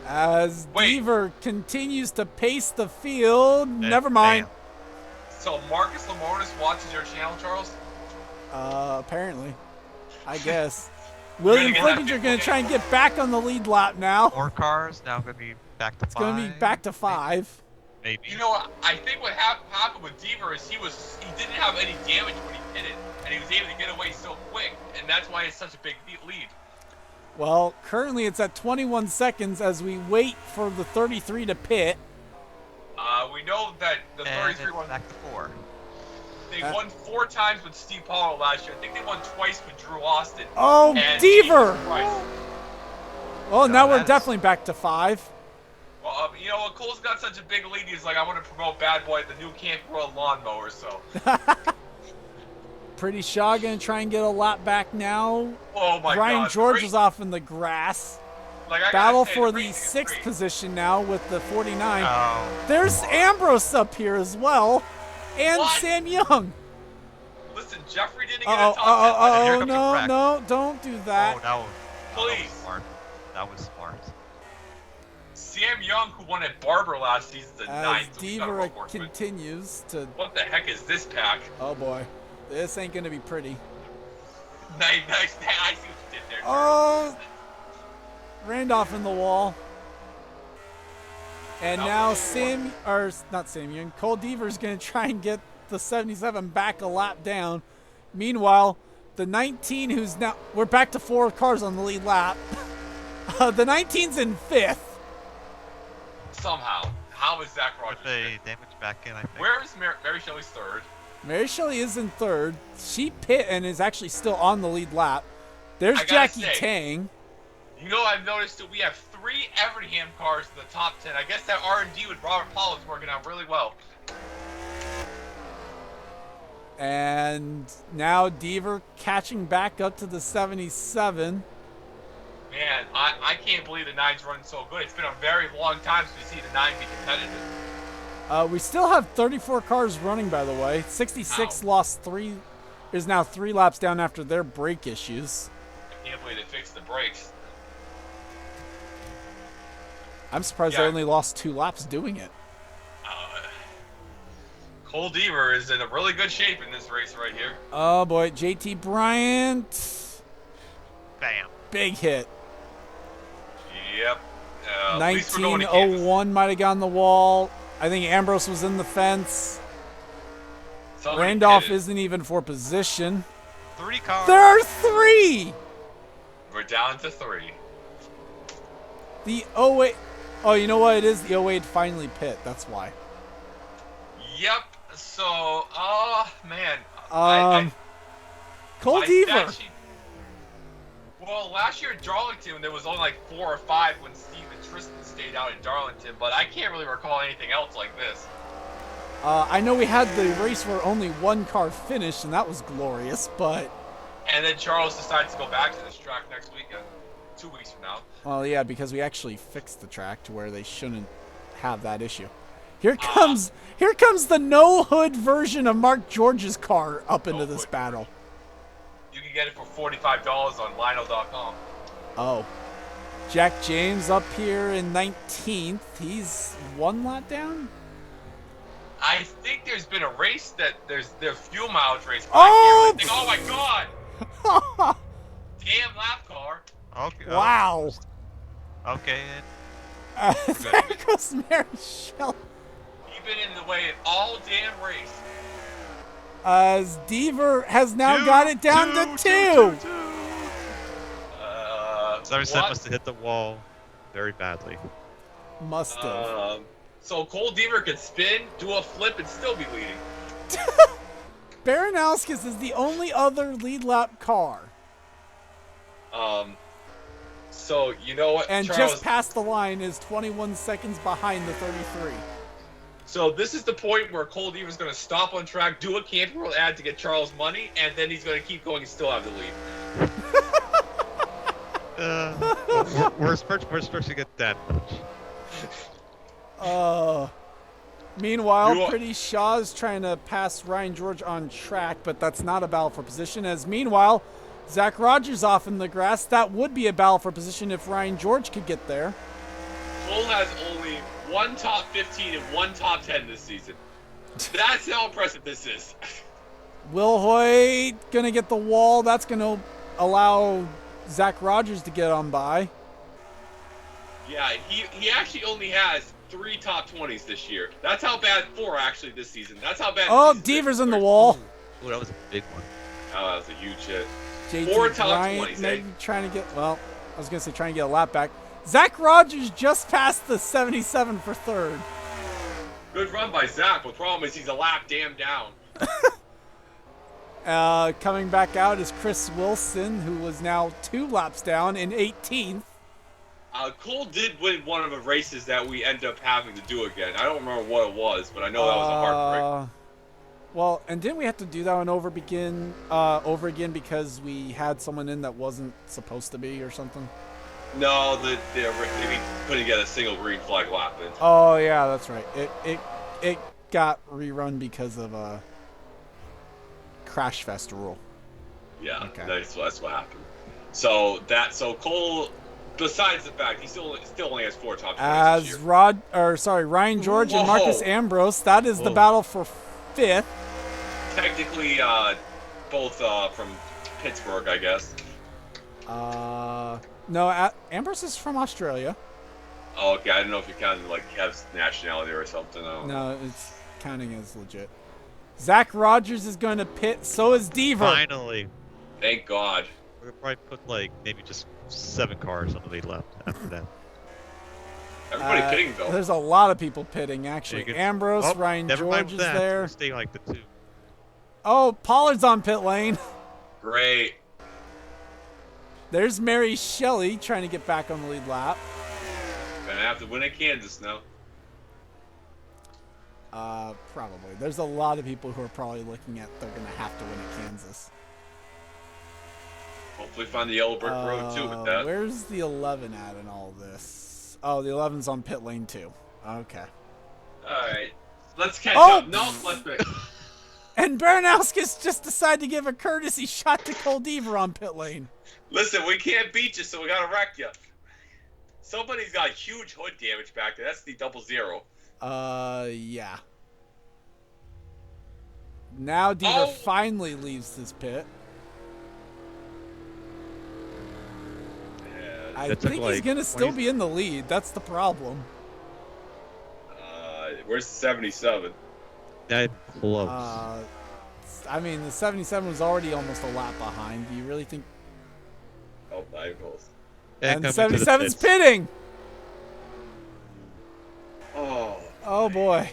S1: As Deaver continues to pace the field. Never mind.
S3: Damn.
S2: So Marcus Lemonis watches your channel, Charles?
S1: Apparently. I guess. William Flickinger going to try and get back on the lead lap now.
S3: 4 cars, now going to be back to 5.
S1: It's going to be back to 5.
S3: Maybe.
S2: You know, I think what happened with Deaver is he didn't have any damage when he hit it, and he was able to get away so quick, and that's why it's such a big lead.
S1: Well, currently it's at 21 seconds as we wait for the 33 to pit.
S2: We know that the 33 won.
S3: Back to 4.
S2: They won 4 times with Steve Paulo last year. I think they won twice with Drew Austin.
S1: Oh,
S2: and
S1: Deaver! Well,
S3: No,
S1: now we're
S3: that's-
S1: definitely back to 5.
S2: Well, you know, Cole's got such a big lead. He's like, I want to promote Bad Boy, the new Camp World lawnmower. So.
S1: Pretty Shaw going to try and get a lap back now.
S2: Oh my
S1: Ryan
S2: God.
S1: George is off in the grass.
S2: Like, I gotta
S1: Battle
S2: say,
S1: for
S2: the
S1: the
S2: racing is
S1: 6th
S2: great.
S1: position now with the 49.
S3: Oh.
S1: There's Ambrose up here as well. And
S2: What?
S1: Sam Young.
S2: Listen, Jeffrey didn't get a top 10.
S1: Oh,
S3: Here comes the
S1: no,
S3: wreck.
S1: no, don't do that.
S3: Oh, that was
S2: Please.
S3: smart. That was smart.
S2: Sam Young, who won at Barber last season, is a
S1: As
S2: 9th. So we got a
S1: Deaver
S2: road course win.
S1: continues to...
S2: What the heck is this pack?
S1: Oh, boy. This ain't going to be pretty.
S2: Nice. I see what you did there.
S1: Oh! Randolph in the wall. And now not Sam Young, Cole Deaver's going to try and get the 77 back a lap down. Meanwhile, the 19 we're back to 4 cars on the lead lap. The 19's in 5th.
S2: somehow. How is Zach Rogers?
S3: With a damage back in, I think.
S2: Where is Mary Shelley's third?
S1: Mary Shelley is in third. She pit and is actually still on the lead lap. There's
S2: I gotta
S1: Jackie
S2: say,
S1: Tang.
S2: You know, I've noticed that we have 3 Everingham cars in the top 10. I guess that R&D with Robert Paul is working out really well.
S1: And now Deaver catching back up to the 77.
S2: Man, I can't believe the 9's running so good. It's been a very long time since we see the 9 be competitive.
S1: We still have 34 cars running, by the way. 66 lost 3. Is now 3 laps down after their brake issues.
S2: I can't believe they fixed the brakes.
S1: I'm surprised they only lost 2 laps doing it.
S2: Cole Deaver is in a really good shape in this race right here.
S1: Oh boy, JT Bryant.
S3: Bam.
S1: Big hit.
S2: Yep. At least we're going to Kansas.
S1: 1901 might have gone the wall. I think Ambrose was in the fence.
S2: Somebody
S1: Randolph
S2: pitted.
S1: isn't even for position.
S3: 3 cars.
S1: There are 3!
S2: We're down to 3.
S1: The 08. Oh, you know what it is? The 08 finally pit. That's why.
S2: Yep. So, man.
S1: Cole Deaver.
S2: Well, last year at Darlington, there was only like 4 or 5 when Steve and Tristan stayed out in Darlington, but I can't really recall anything else like this.
S1: I know we had the race where only 1 car finished, and that was glorious, but...
S2: And then Charles decides to go back to this track next weekend, 2 weeks from now.
S1: Well, yeah, because we actually fixed the track to where they shouldn't have that issue. Here comes the no-hood version of Mark George's car up into this battle.
S2: You can get it for $45 on Lino.com.
S1: Oh. Jack James up here in 19th. He's 1 lap down?
S2: I think there's been a race that there's fuel mileage race.
S1: Oh!
S2: Really oh my god! Damn lap car.
S3: Okay.
S1: Wow.
S3: Okay.
S1: There goes Mary Shelley.
S2: You've been in the way in all damn race.
S1: As Deaver has now got it down to 2.
S3: 77 must have hit the wall very badly.
S1: Must have.
S2: So Cole Deaver could spin, do a flip, and still be leading.
S1: Baranowskis is the only other lead lap car.
S2: So you know what,
S1: And
S2: Charles,
S1: just past the line is 21 seconds behind the 33.
S2: So this is the point where Cole Deaver's going to stop on track, do a Camping World ad to get Charles money, and then he's going to keep going and still have the lead.
S3: We're supposed to get that much.
S1: Meanwhile, Pretty Shaw's trying to pass Ryan George on track, but that's not a battle for position. As meanwhile, Zach Rogers off in the grass. That would be a battle for position if Ryan George could get there.
S2: Cole has only 1 top 15 and 1 top 10 this season. That's how impressive this is.
S1: Will Hoyt gonna get the wall. That's gonna allow Zach Rogers to get on by.
S2: Yeah, he actually only has 3 top 20s this year. That's how bad 4 actually this season. That's how bad.
S1: Oh, Deaver's in the wall.
S3: Oh, that was a big one.
S2: Oh, that was a huge hit.
S1: JT
S2: 4 top
S1: Bryant
S2: 20s,
S1: maybe trying to get. Well, I was gonna say trying to get a lap back. Zach Rogers just passed the 77 for 3rd.
S2: Good run by Zach, but the problem is he's a lap damn down.
S1: Coming back out is Chris Wilson, who was now 2 laps down in 18th.
S2: Cole did win one of the races that we ended up having to do again. I don't remember what it was, but I know that was a heartbreak.
S1: Well, and didn't we have to do that one over again because we had someone in that wasn't supposed to be or something?
S2: No, they couldn't get a single green flag lap in.
S1: Oh yeah, that's right. It got rerun because of a Crash Fest rule.
S2: Yeah,
S1: Okay.
S2: that's what happened. So Cole, besides the fact he still only has 4 top 20s this year.
S1: Ryan George and
S2: Whoa.
S1: Marcus Ambrose. That is the battle for 5th.
S2: Technically, both from Pittsburgh, I guess.
S1: No, Ambrose is from Australia.
S2: Oh, okay. I don't know if you counted like Kev's nationality or something. I don't know.
S1: No, it's counting as legit. Zach Rogers is going to pit. So is Deaver.
S3: Finally.
S2: Thank God.
S3: We'll probably put like maybe just 7 cars on the lead left after that.
S2: Everybody pitting though.
S1: There's a lot of people pitting, actually.
S3: You could-
S1: Ambrose,
S3: Oh,
S1: Ryan
S3: never mind
S1: George
S3: with
S1: is
S3: that.
S1: there.
S3: We'll stay like the 2.
S1: Oh, Pollard's on pit lane.
S2: Great.
S1: There's Mary Shelley trying to get back on the lead lap.
S2: Gonna have to win at Kansas now.
S1: Probably. There's a lot of people who are probably looking at they're going to have to win at Kansas.
S2: Hopefully find the yellow brick road too with that.
S1: Where's the 11 at in all this? Oh, the 11's on pit lane too. Okay.
S2: Alright. Let's catch
S1: Oh!
S2: up. No, let's pick.
S1: And Baranowskis just decided to give a courtesy shot to Coldever on pit lane.
S2: Listen, we can't beat you, so we gotta wreck you. Somebody's got huge hood damage back there. That's the 00.
S1: Yeah. Now Deaver finally leaves this pit.
S2: Yeah,
S1: I
S3: That took
S1: think he's
S3: like
S1: going to still
S3: 20
S1: be in the lead. That's the problem.
S2: where's the 77?
S3: That close.
S1: I mean, the 77 was already almost a lap behind. Do you really think...
S2: Oh, 9 goals.
S1: And
S3: coming to the
S1: 77's
S3: pits.
S1: pitting!
S2: Oh.
S1: Oh, boy.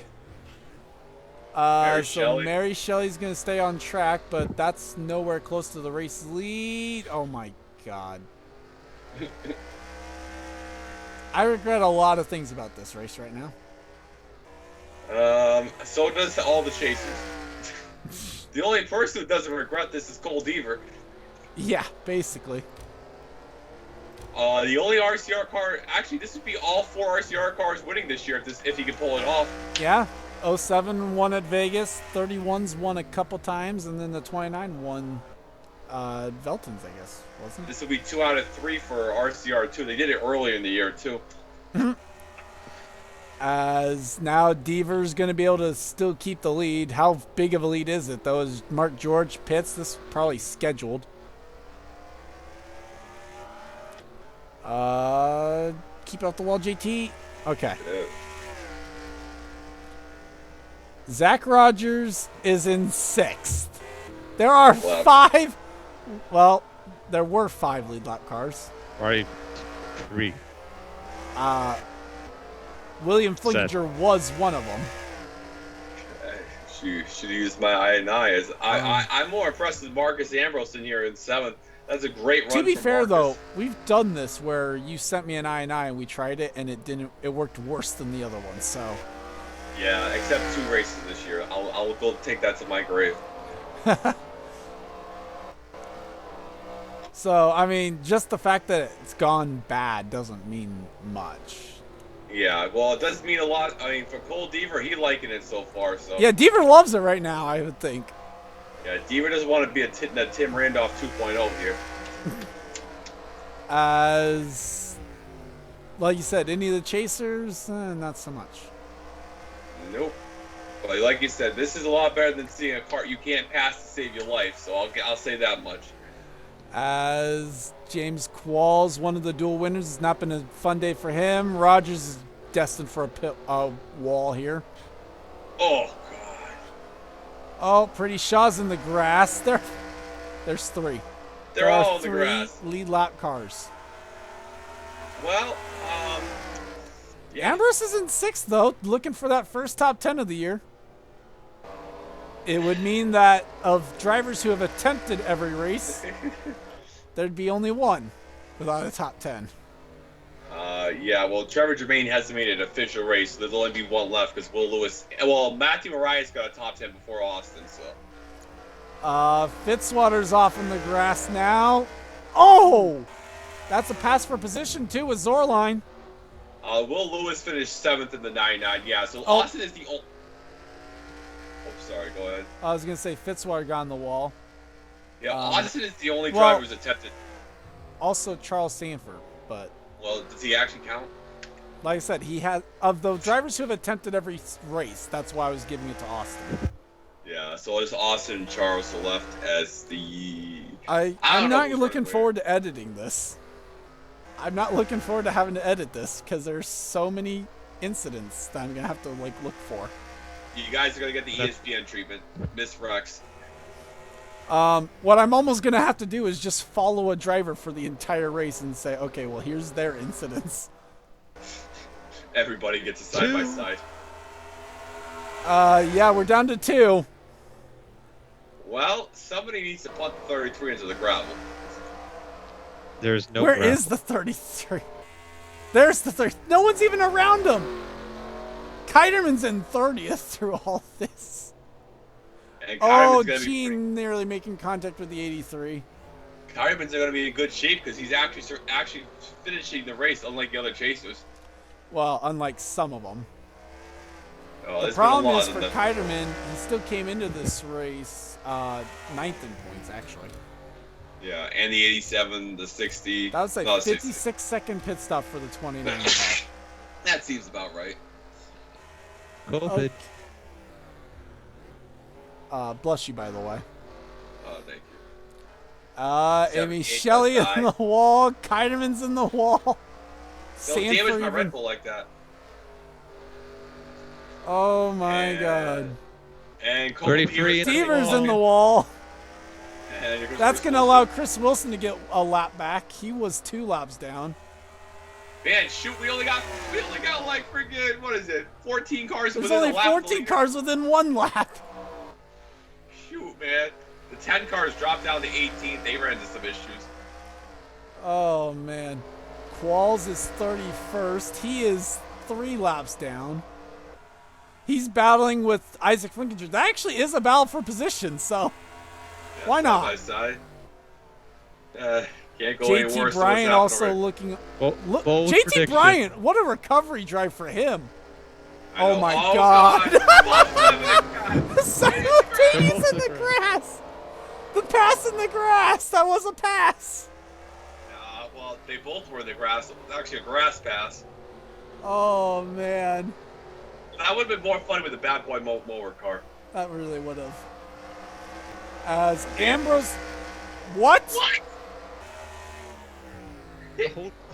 S2: Mary
S1: So
S2: Shelley.
S1: Mary Shelley's going to stay on track, but that's nowhere close to the race lead. Oh, my God. I regret a lot of things about this race right now.
S2: So does all the chasers. The only person who doesn't regret this is Cole Deaver.
S1: Yeah, basically.
S2: The only RCR car, actually, this would be all 4 RCR cars winning this year if he can pull it off.
S1: Yeah. 07 won at Vegas, 31's won a couple times, and then the 29 won Velton's, I guess, wasn't it?
S2: This will be 2 out of 3 for RCR too. They did it earlier in the year too.
S1: As now Deaver's going to be able to still keep the lead. How big of a lead is it, though? Is Mark George pits? This is probably scheduled. Keep out the wall, JT. Okay.
S2: Yeah.
S1: Zach Rogers is in 6th. There are
S2: Wow.
S1: 5. Well, there were 5 lead lap cars.
S3: Already 3.
S1: William Flinkinger was one of them.
S2: Should use my I and I as I'm more impressed with Marcus Ambrose in here in 7th. That's a great run.
S1: To be
S2: from
S1: fair,
S2: Marcus.
S1: though, we've done this where you sent me an I and we tried it, and it worked worse than the other one. So,
S2: Yeah, except 2 races this year. I'll go take that to my grave.
S1: so I mean, just the fact that it's gone bad doesn't mean much.
S2: Yeah, well, it does mean a lot. I mean, for Cole Deaver, he liking it so far. So
S1: Yeah, Deaver loves it right now, I would think.
S2: yeah, Deaver doesn't want to be a Tim Randolph 2.0 here.
S1: As, like you said, any of the chasers, not so much.
S2: Nope. But like you said, this is a lot better than seeing a car you can't pass to save your life. So I'll say that much.
S1: As James Qualls, one of the dual winners, has not been a fun day for him. Rogers is destined for a pit wall here.
S2: Oh God.
S1: Oh, Pretty Shaw's in the grass. There's 3.
S2: They're
S1: There are
S2: all in the
S1: 3
S2: grass.
S1: lead lap cars.
S2: Well, yeah.
S1: Ambrose is in 6th, though, looking for that first top 10 of the year. It would mean that of drivers who have attempted every race, there'd be only one without a top 10.
S2: Yeah, well, Trevor Germain hasn't made an official race, so there'll only be 1 left because Will Lewis. Well, Matthew Mariah's got a top 10 before Austin, so.
S1: Fitzwater's off in the grass now. Oh! That's a pass for position, too, with Zorline.
S2: Will Lewis finished 7th in the 99. Yeah, so
S1: Oh.
S2: Austin is the only. Oh, sorry. Go ahead.
S1: I was going to say Fitzwater got on the wall.
S2: Yeah, Austin is the only
S1: well-
S2: driver who's attempted.
S1: Also, Charles Sanford, but
S2: Well, does he actually count?
S1: like I said, he has of the drivers who have attempted every race. That's why I was giving it to Austin.
S2: Yeah, so it's Austin and Charles are left as the. I
S1: I'm
S2: don't know
S1: not
S2: who's
S1: looking
S2: running
S1: forward to editing this. I'm not looking forward to having to edit this because there's so many incidents that I'm gonna have to look for.
S2: You guys are gonna get the ESPN treatment, Miss Rex.
S1: What I'm almost gonna have to do is just follow a driver for the entire race and say, okay, well here's their incidents.
S2: Everybody gets a side by side.
S1: Yeah, we're down to 2.
S2: Well, somebody needs to punt the 33 into the gravel.
S3: There's no.
S1: Where
S3: gravel.
S1: is the 33? There's the 30. No one's even around him. Kiterman's in 30th through all this.
S2: And
S1: Oh,
S2: Kyron's gonna be
S1: Gene nearly making contact with the 83.
S2: Kyron's going to be in good shape because he's actually finishing the race, unlike the other chasers.
S1: Well, unlike some of them.
S2: Oh,
S1: The
S2: there's been a
S1: problem
S2: lot
S1: is
S2: of
S1: for
S2: them.
S1: Kiterman, he still came into this race 9th in points, actually.
S2: Yeah, and the 87, the 60.
S1: That was like
S2: no,
S1: 56-second pit stop for the 29 car.
S2: That seems about right.
S3: COVID.
S1: Bless you, by the way.
S2: Oh, thank you.
S1: Amy
S2: 78
S1: Shelley
S2: outside.
S1: in the wall. Kiterman's in the wall.
S2: Don't damage
S1: Sanford
S2: my
S1: even-
S2: Red Bull like that.
S1: Oh my
S2: And-
S1: god.
S2: And Cole
S3: 33
S2: Beaver's
S1: Stever's in the wall.
S2: And here goes
S1: That's
S2: Chris
S1: going to
S2: Wilson.
S1: allow Chris Wilson to get a lap back. He was 2 laps down.
S2: Man, shoot, we only got like freaking, what is it, 14 cars
S1: There's
S2: within
S1: only
S2: a lap. of the
S1: 14
S2: leader.
S1: cars within 1 lap.
S2: Shoot, man. The 10 cars dropped down to 18. They ran into some issues.
S1: Oh man. Qualls is 31st. He is 3 laps down. He's battling with Isaac Flinkinger. That actually is a battle for position, so
S2: Yeah,
S1: why not?
S2: Side by side. Can't go any
S1: JT
S2: worse.
S1: Bryant
S2: than what's
S1: also
S2: happened
S1: looking.
S3: Bold
S1: JT
S3: prediction.
S1: Bryant, what a recovery drive for him.
S2: already.
S1: Oh my
S2: Oh,
S1: God.
S2: God.
S1: Simultaneous in the grass. The pass in the grass. That was a pass.
S2: Well, they both were in the grass. It was actually a grass pass.
S1: Oh man,
S2: That would have been more fun with a bad boy mower car.
S1: that really would have. As Ambrose, what?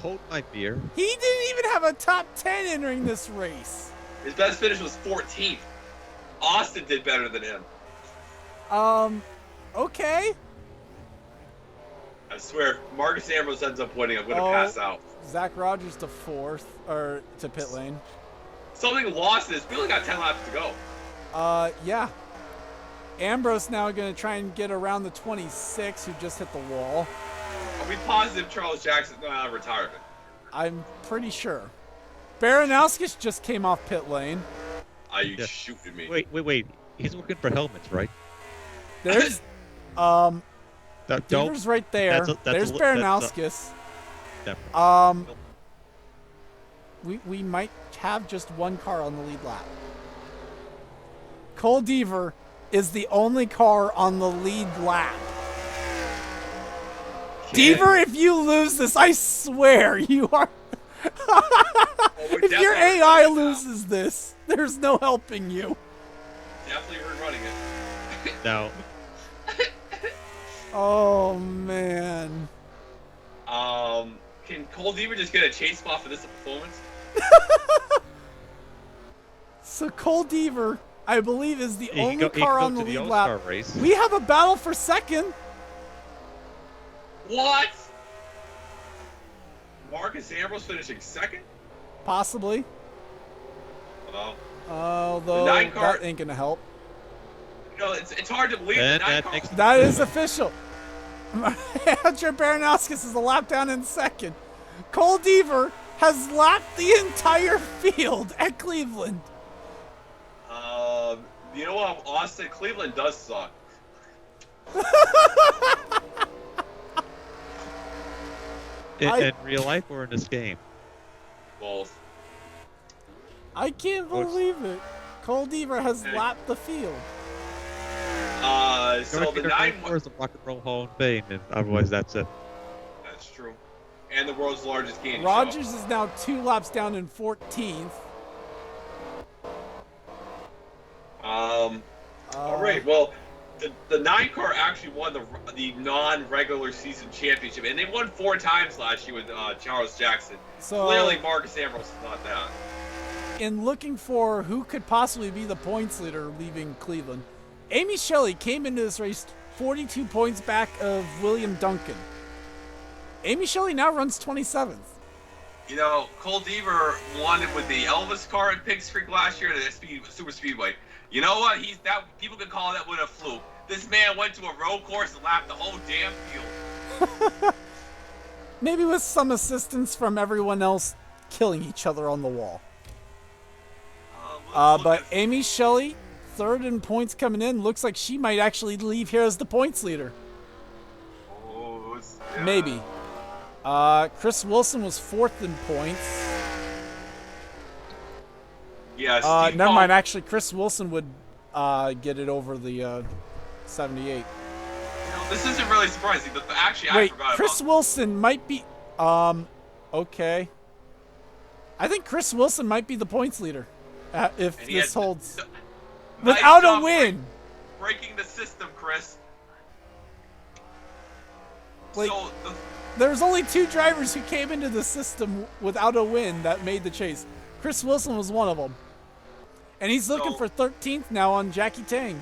S3: Hold my beer.
S1: He didn't even have a top 10 entering this race.
S2: His best finish was 14th. Austin did better than him.
S1: Okay.
S2: I swear, if Marcus Ambrose ends up winning, I'm going to
S1: Oh.
S2: pass out.
S1: Zach Rogers to 4th, or to pit lane.
S2: Something lost this. We only got 10 laps to go.
S1: Yeah. Ambrose now going to try and get around the 26 who just hit the wall.
S2: Are we positive Charles Jackson's going out of retirement?
S1: I'm pretty sure. Baranowskis just came off pit lane.
S2: Are you
S3: Yeah.
S2: shooting me?
S3: Wait. He's working for helmets, right?
S1: There's
S3: Don't.
S1: Devers right there. There's Baranowskis.
S3: Never.
S1: We might have just 1 car on the lead lap. Cole Deaver is the only car on the lead lap. Deaver, if you lose this, I swear you are. If your AI loses this, there's no helping you.
S2: Definitely rerunning it.
S3: Now,
S1: Oh man.
S2: Can Cole Deaver just get a chase spot for this performance?
S1: So Cole Deaver, I believe, is the
S3: he can
S1: only
S3: go, he can
S1: car
S3: go
S1: on the
S3: to the
S1: lead
S3: All-Star
S1: lap.
S3: race.
S1: We have a battle for second.
S2: What? Marcus Ambrose finishing second?
S1: Possibly.
S2: Oh.
S1: Although
S2: The 9 car-
S1: that ain't gonna help.
S2: You know, it's hard to believe
S3: And
S2: the 9
S3: that
S2: car.
S3: makes-
S1: That is official. Andrew Baranowskis is a lap down in second. Cole Deaver has lapped the entire field at Cleveland.
S2: You know what? Austin, Cleveland does suck.
S3: In real life or in this game?
S2: Both.
S1: I can't
S3: What's-
S1: believe it. Cole Deaver has
S2: Hey.
S1: lapped the field.
S2: So the 9
S3: is the Rock and Roll Hall of Fame, and otherwise that's it.
S2: That's true. And the world's largest candy
S1: Rogers
S2: shop.
S1: is now 2 laps down in 14th.
S2: All right. Well, the 9 car actually won the non-regular season championship, and they won 4 times last year with Charles Jackson.
S1: So
S2: Clearly, Marcus Ambrose is not that.
S1: in looking for who could possibly be the points leader leaving Cleveland, Amy Shelley came into this race 42 points back of William Duncan. Amy Shelley now runs 27th.
S2: You know, Cole Deaver won it with the Elvis car at Pigs Creek last year at the Super Speedway. You know what? People could call that one a fluke. This man went to a road course and lapped the whole damn field.
S1: Maybe with some assistance from everyone else killing each other on the wall. But Amy Shelley, third in points coming in, looks like she might actually leave here as the points leader.
S2: Yeah.
S1: Maybe. Chris Wilson was fourth in points.
S2: Yeah.
S1: Never mind. Actually, Chris Wilson would get it over the 78.
S2: You know, this isn't really surprising, but actually,
S1: Wait,
S2: I forgot
S1: Chris Wilson might be. Okay. I think Chris Wilson might be the points leader if this holds. Without a win.
S2: Breaking the system, Chris.
S1: Like, there's only 2 drivers who came into the system without a win that made the chase. Chris Wilson was one of them. And he's looking for 13th now on Jackie Tang.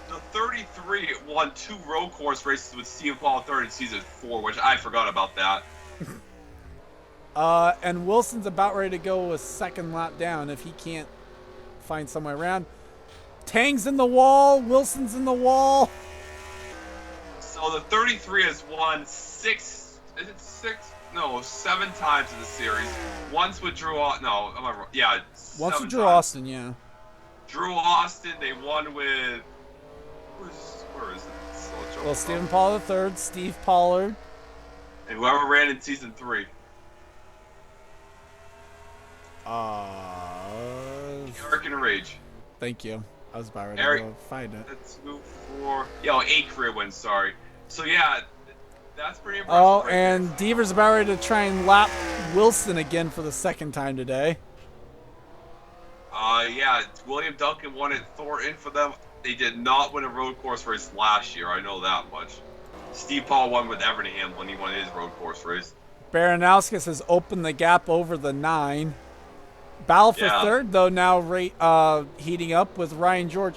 S2: The 33 won 2 road course races with Steve Paul third in season 4, which I forgot about that.
S1: And Wilson's about ready to go a second lap down if he can't find some way around. Tang's in the wall. Wilson's in the wall.
S2: So the 33 has won 7 times in the series. Once with Drew Austin. No, am I wrong? Yeah,
S1: once with Drew
S2: times.
S1: Austin, yeah.
S2: Drew Austin, they won with. Where is it?
S1: Well, Stephen Pollard III, Steve Pollard.
S2: And whoever ran in season 3. Eric and Rage.
S1: Thank you. I was about ready to find it.
S2: Let's move for 8 career wins, sorry. So yeah, that's pretty impressive.
S1: Oh, right and Deaver's about ready to try and lap Wilson again for the second time today.
S2: Yeah, William Duncan won at Thornton for them. They did not win a road course race last year, I know that much. Steve Paul won with Evernham when he won his road course race.
S1: Baranowskis has opened the gap over the 9. Battle for third, though, now heating up with Ryan George.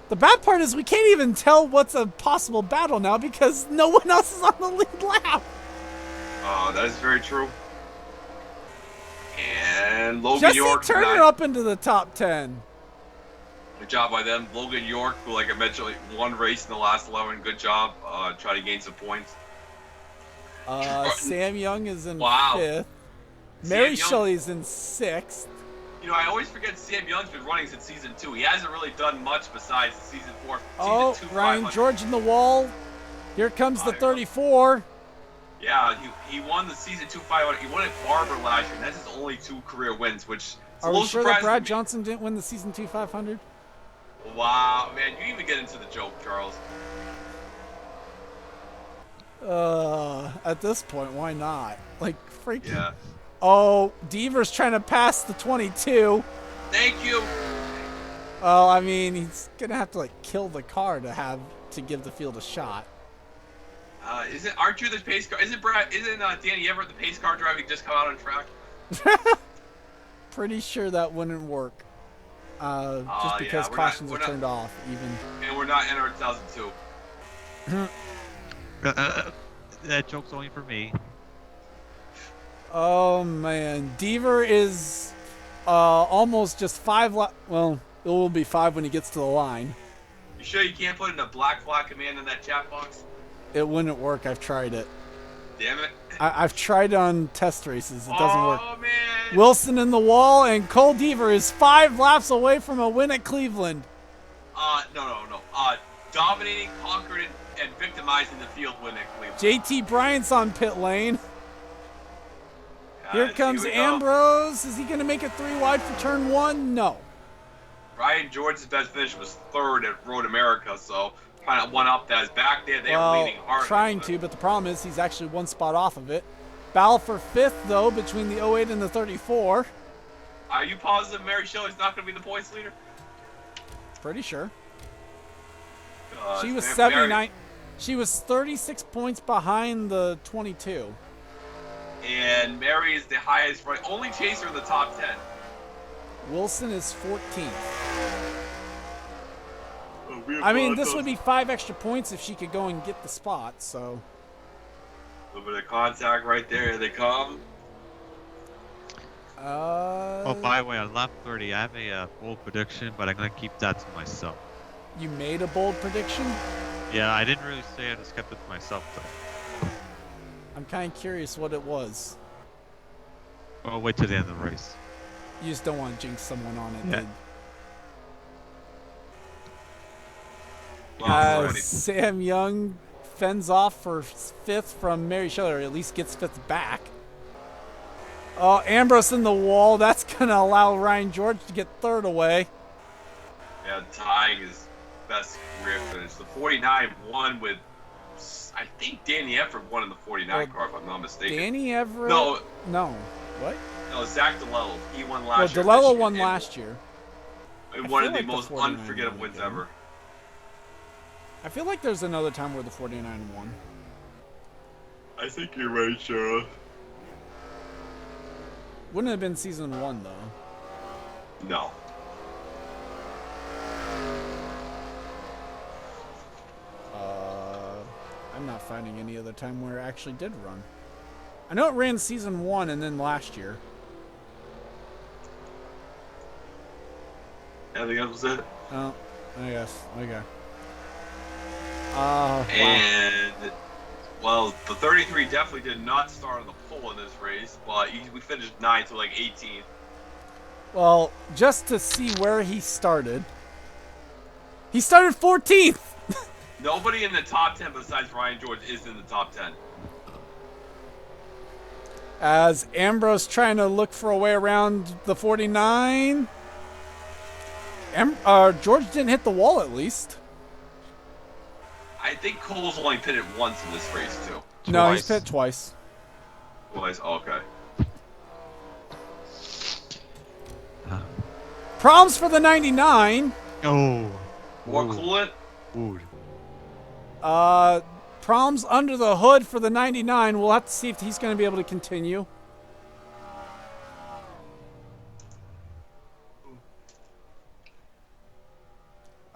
S1: The bad part is we can't even tell what's a possible battle now because no one else is on the lead lap.
S2: That is very true. And Logan York.
S1: Jesse Turner up into the top 10.
S2: Good job by them. Logan York, who, like I mentioned, won race in the last 11. Good job. Try to gain some points.
S1: Sam Young is in 5th. Mary Shelley's in 6th.
S2: You know, I always forget Sam Young's been running since season 2. He hasn't really done much besides season 4. Season 2,
S1: Ryan George in the wall. Here comes the 34.
S2: Yeah, he won the season 2 500. He won at Barber last year, and that's his only 2 career wins, which is
S1: Are we sure that Brad Johnson didn't win the season 2 500?
S2: Wow, man, you even get into the joke, Charles.
S1: At this point, why not? Like, freaking.
S2: Yeah.
S1: Oh, Deaver's trying to pass the 22.
S2: Thank you.
S1: Well, I mean, he's gonna have to like kill the car to give the field a shot.
S2: Aren't you the pace car? Isn't Danny Everett the pace car driver who just come out on track?
S1: Pretty sure that wouldn't work. Just because cautions are turned off, even.
S2: And we're not NRSL 2.
S3: That joke's only for me.
S1: Oh man, Deaver is almost just 5 well, it will be 5 when he gets to the line.
S2: You sure you can't put in a black flag command in that chat box?
S1: It wouldn't work. I've tried it.
S2: Damn it.
S1: I've tried on test races. It doesn't work.
S2: Oh man.
S1: Wilson in the wall, and Cole Deaver is 5 laps away from a win at Cleveland.
S2: No. Dominating, conquering, and victimizing the field win at Cleveland.
S1: JT Bryant's on pit lane. Here comes Ambrose. Is he going to make it 3 wide for turn 1? No.
S2: Ryan George's best finish was 3rd at Road America, so trying to one up that. Is back there. They were leaning hard.
S1: Trying to, but the problem is he's actually 1 spot off of it. Battle for 5th, though, between the 08 and the 34.
S2: Are you positive Mary Shelley's not going to be the points leader?
S1: Pretty sure. She was 79. She was 36 points behind the 22.
S2: And Mary is the highest, only chaser in the top 10.
S1: Wilson is 14th. I mean, this would be 5 extra points if she could go and get the spot, so.
S2: A little bit of contact right there. Here they come.
S3: Oh, by the way, on lap 30, I have a bold prediction, but I'm gonna keep that to myself.
S1: You made a bold prediction?
S3: Yeah, I didn't really say it, I just kept it to myself though.
S1: I'm kind of curious what it was.
S3: Well, wait till the end of the race.
S1: You just don't want to jinx someone on it,
S3: Yeah.
S1: dude.
S2: Wow,
S1: Sam Young fends off for 5th from Mary Shelley, or at least gets 5th back. Oh, Ambrose in the wall. That's going to allow Ryan George to get 3rd away.
S2: Yeah, tying his best career finish. The 49 won with, I think Danny Everett won in the 49 car, if I'm not mistaken.
S1: Danny Everett?
S2: No.
S1: What?
S2: No, Zach DeLello. He won last
S1: Well,
S2: year.
S1: DeLello won last year.
S2: And one of the
S1: like the
S2: most
S1: 49
S2: unforgettable
S1: won
S2: wins
S1: again.
S2: ever.
S1: I feel like there's another time where the 49 won.
S2: I think you're right, Sheriff.
S1: Wouldn't have been season 1, though.
S2: No.
S1: I'm not finding any other time where it actually did run. I know it ran season 1 and then last year.
S2: Anything else was it?
S1: Oh, I guess. Okay. Wow.
S2: And, well, the 33 definitely did not start on the pole in this race, but we finished 9th to like 18th.
S1: Well, just to see where he started. He started 14th!
S2: Nobody in the top 10 besides Ryan George is in the top 10.
S1: As Ambrose trying to look for a way around the 49. George didn't hit the wall at least.
S2: I think Cole's only pitted once in this race, too.
S1: No, he's pit twice.
S2: Twice? Oh, okay.
S1: Problems for the 99.
S3: Oh.
S2: More coolant?
S3: Ooh.
S1: Problems under the hood for the 99. We'll have to see if he's going to be able to continue.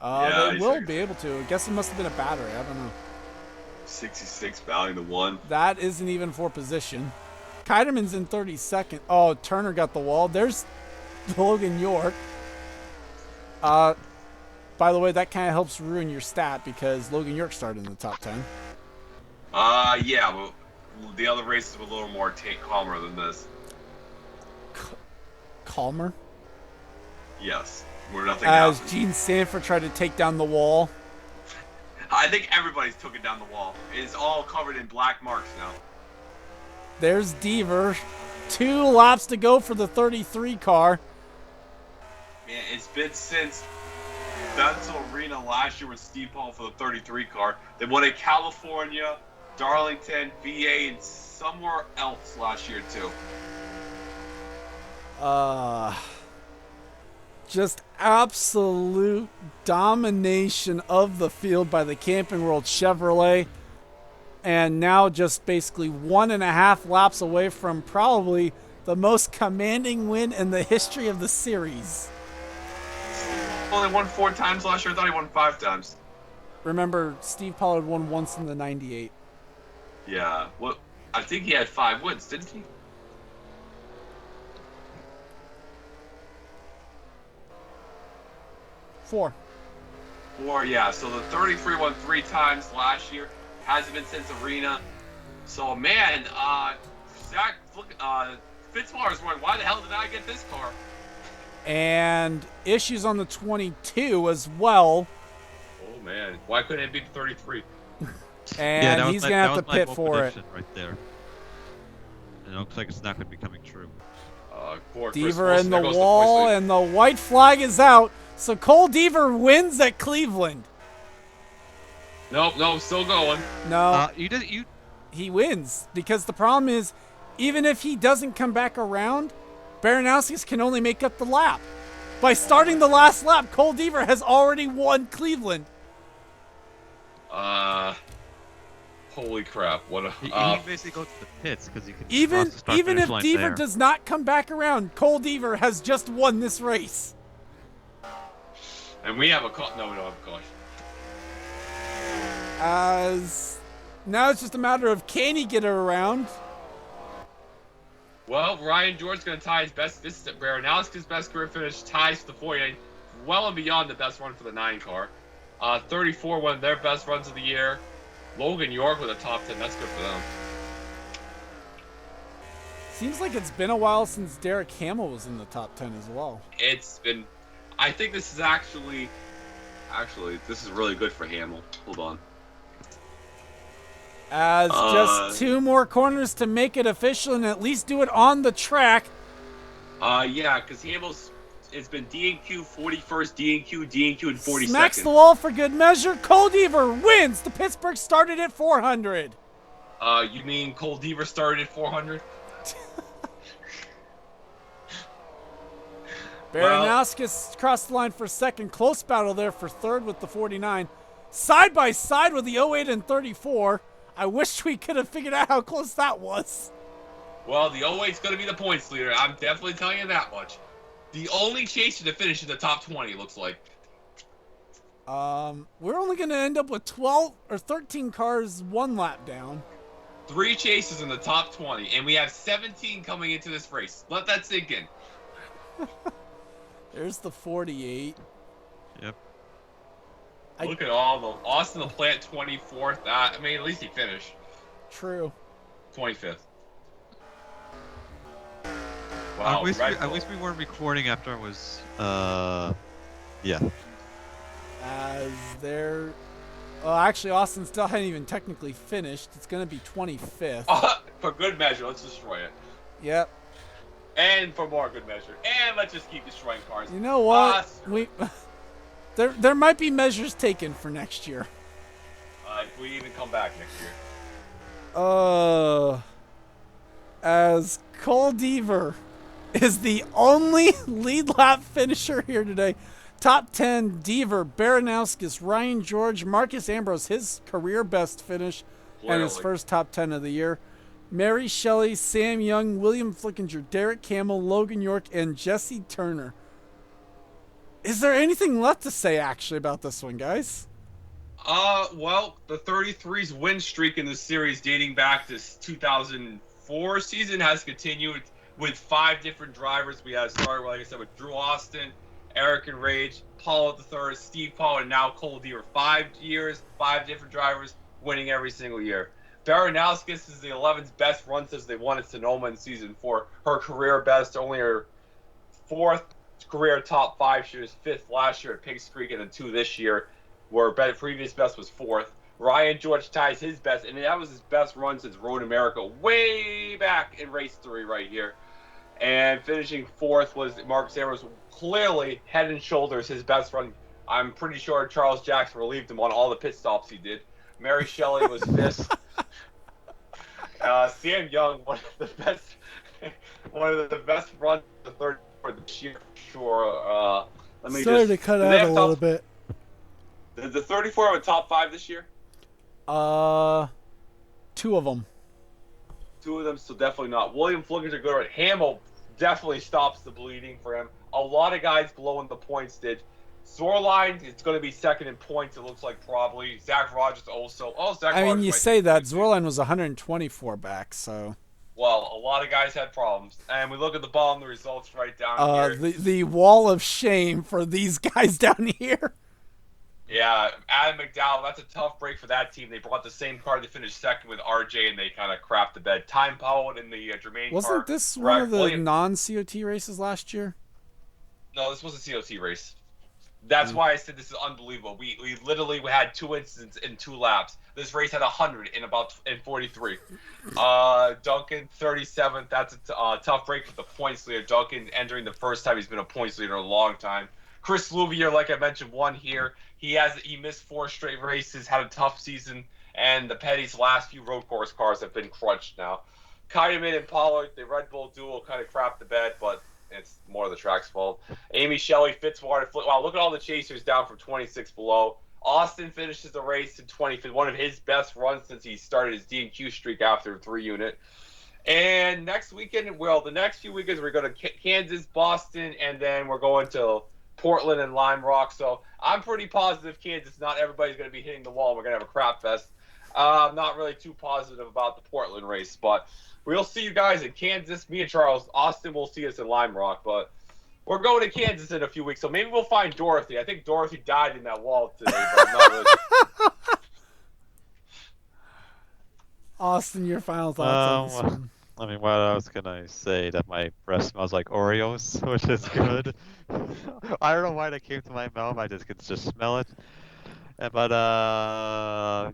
S2: Yeah,
S1: they will be able to. I guess it must have been a battery. I don't know.
S2: 66 valuing the 1.
S1: That isn't even for position. Keiderman's in 32nd. Oh, Turner got the wall. There's Logan York. By the way, that kind of helps ruin your stat because Logan York started in the top 10.
S2: Yeah, but the other races were a little more calmer than this.
S1: Calmer?
S2: Yes. Where nothing
S1: As
S2: happened.
S1: Gene Sanford tried to take down the wall.
S2: I think everybody's took it down the wall. It's all covered in black marks now.
S1: There's Deaver. 2 laps to go for the 33 car.
S2: Man, it's been since Denzel Arena last year with Steve Paul for the 33 car. They won in California, Darlington, VA, and somewhere else last year too.
S1: Just absolute domination of the field by the Camping World Chevrolet. And now just basically 1.5 laps away from probably the most commanding win in the history of the series.
S2: Only won 4 times last year. I thought he won 5 times.
S1: Remember, Steve Pollard won once in the 98.
S2: Yeah. Well, I think he had 5 wins, didn't he?
S1: Four.
S2: 4, yeah. So the 33 won 3 times last year. Hasn't been since Arena. So, man, Zach, look, Fitzwater's wondering, why the hell did I get this car?
S1: And issues on the 22 as well.
S2: Oh, man. Why couldn't it be the 33?
S1: And he's going to have to pit for it.
S3: Right there. And it looks like it's not going to be coming true.
S1: Deaver in the wall, and the white flag is out. So Cole Deaver wins at Cleveland.
S2: Nope, still going.
S1: No,
S3: You
S1: he wins because the problem is, even if he doesn't come back around, Baranowskis can only make up the lap. By starting the last lap, Cole Deaver has already won Cleveland.
S2: Holy crap! What a
S3: he basically goes to the pits because he can.
S1: Even
S3: cross the start-finish
S1: if
S3: line
S1: Deaver
S3: there.
S1: does not come back around, Cole Deaver has just won this race.
S2: And we have a caution. No, we don't have a caution.
S1: As now it's just a matter of can he get her around.
S2: Well, Ryan George's going to tie his best. This is Baranowski's best career finish, ties for the 49, well and beyond the best run for the 9 car. 34, one of their best runs of the year. Logan York with a top 10. That's good for them.
S1: Seems like it's been a while since Derek Hamill was in the top 10 as well.
S2: It's been. I think this is actually, this is really good for Hamill. Hold on.
S1: As just 2 more corners to make it official and at least do it on the track.
S2: Yeah, because Hamill's. It's been DNQ 41st, DNQ, and 42nd.
S1: Smacks the wall for good measure. Cole Deaver wins. The Pittsburgh started at 400.
S2: You mean Cole Deaver started at 400?
S1: Baranowskis crossed the line for second. Close battle there for third with the 49. Side by side with the 08 and 34. I wish we could have figured out how close that was.
S2: Well, the 08's going to be the points leader. I'm definitely telling you that much. The only chaser to finish in the top 20, looks like.
S1: We're only going to end up with 12 or 13 cars 1 lap down.
S2: 3 chases in the top 20, and we have 17 coming into this race. Let that sink in.
S1: There's the 48.
S3: Yep.
S2: Look at all the Austin LaPlante 24th. I mean, at least he finished.
S1: True.
S2: 25th.
S3: Wow,
S2: Wow,
S3: at least we weren't recording after it was, yeah.
S1: As they're... Oh, actually, Austin still hadn't even technically finished. It's going to be 25th.
S2: For good measure, let's destroy it.
S1: Yep.
S2: And for more good measure. And let's just keep destroying cars.
S1: You know what? There might be measures taken for next year.
S2: If we even come back next year.
S1: As Cole Deaver is the only lead lap finisher here today. Top 10, Deaver, Baranowskis, Ryan George, Marcus Ambrose, his career best finish and his first top 10 of the year. Mary Shelley, Sam Young, William Flickinger, Derek Campbell, Logan York, and Jesse Turner. Is there anything left to say, actually, about this one, guys?
S2: Well, the 33's win streak in the series dating back to 2004 season has continued with 5 different drivers. We had started, like I said, with Drew Austin, Eric and Rage, Paul III, Steve Paul, and now Cole Deaver. 5 years, 5 different drivers winning every single year. Baranowskis is the 11th best run since they won at Sonoma in season 4. Her career best, only her 4th career top 5. She was 5th last year at Pigs Creek and then 2 this year, where previous best was 4th. Ryan George ties his best, and that was his best run since Road America way back in race 3 right here. And finishing 4th was Marcus Ambrose, clearly head and shoulders his best run. I'm pretty sure Charles Jackson relieved him on all the pit stops he did. Mary Shelley was 5th. Sam Young, one of the best runs the third for this year. Sure. Let me
S1: Started to cut out a little bit.
S2: Did the 34 have a top 5 this year?
S1: 2 of them.
S2: 2 of them, so definitely not. William Flickinger good. Hamill definitely stops the bleeding for him. A lot of guys below in the points did. Zorline, it's going to be second in points, it looks like, probably. Zach Rogers also.
S1: You say that. Zorline was 124 back, so...
S2: Well, a lot of guys had problems. And we look at the bottom, the results right down here.
S1: The wall of shame for these guys down here.
S2: Yeah, Adam McDowell, that's a tough break for that team. They brought the same car to finish second with RJ, and they kind of crapped the bed. Time Powell in the Germain car.
S1: Wasn't this one of the non-COT races last year?
S2: No, this was a COT race. That's why I said this is unbelievable. We literally had 2 incidents in 2 laps. This race had 100 in 43. Duncan 37th. That's a tough break for the points leader. Duncan entering the first time he's been a points leader in a long time. Chris Louvier, like I mentioned, won here. He missed 4 straight races, had a tough season, and the Petty's last few road course cars have been crunched now. Keidemann and Pollard, the Red Bull duo, kind of crapped the bed, but it's more of the track's fault. Amy Shelley, Fitzwater, wow, look at all the chasers down from 26 below. Austin finishes the race in 25th, one of his best runs since he started his DNQ streak after 3-unit. And next weekend, well, the next few weekends, we're going to Kansas, Boston, and then we're going to Portland and Lime Rock. So I'm pretty positive Kansas, not everybody's going to be hitting the wall. We're going to have a crap fest. I'm not really too positive about the Portland race, but we'll see you guys in Kansas. Me and Charles. Austin will see us in Lime Rock, but we're going to Kansas in a few weeks, so maybe we'll find Dorothy. I think Dorothy died in that wall today, but I'm not really...
S1: Austin, your final thoughts on this one?
S3: I mean, what else can I say? That my breath smells like Oreos, which is good. I don't know why that came to my mouth. I just could just smell it. But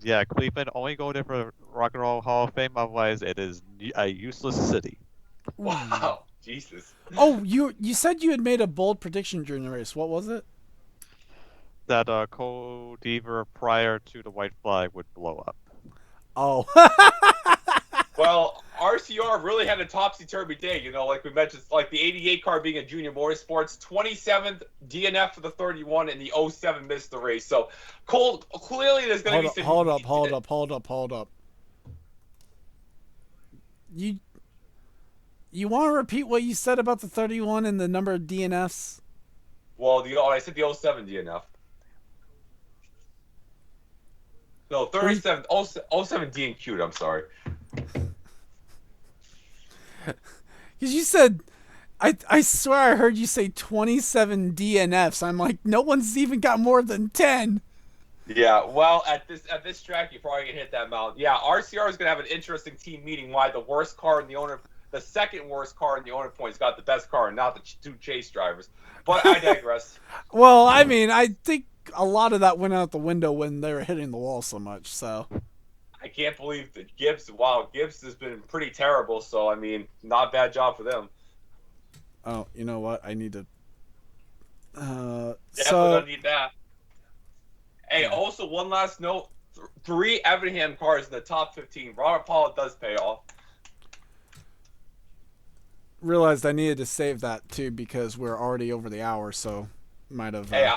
S3: yeah, Cleveland only go there for Rock and Roll Hall of Fame. Otherwise, it is a useless city.
S2: Wow, Jesus.
S1: Oh, you said you had made a bold prediction during the race. What was it?
S3: That Cole Deaver prior to the white flag would blow up.
S1: Oh.
S2: Well, RCR really had a topsy-turvy day, you know, like we mentioned, like the 88 car being a junior motorsports, 27th DNF for the 31, and the 07 missed the race. So, Cole, clearly there's going to be some...
S1: Hold up. You want to repeat what you said about the 31 and the number of DNFs?
S2: Well, I said the 07 DNF. No, 37, 07 DNQ'd, I'm sorry.
S1: Because you said, I swear I heard you say 27 DNFs. I'm like, no one's even got more than 10.
S2: Yeah, well, at this track, you probably can hit that amount. Yeah, RCR is going to have an interesting team meeting. Why the worst car in the owner, the second worst car in the owner points, got the best car, and not the two chase drivers. But I digress.
S1: Well, I mean, I think a lot of that went out the window when they were hitting the wall so much. So
S2: I can't believe that Gibbs. Wow, Gibbs has been pretty terrible. So I mean, not a bad job for them.
S1: Oh, you know what? I need to.
S2: Definitely
S1: So
S2: gonna need that. Hey, also one last note: 3 Evernham cars in the top 15. Robert Pollitt does pay off.
S1: realized I needed to save that too because we're already over the hour, so might have.
S2: Hey,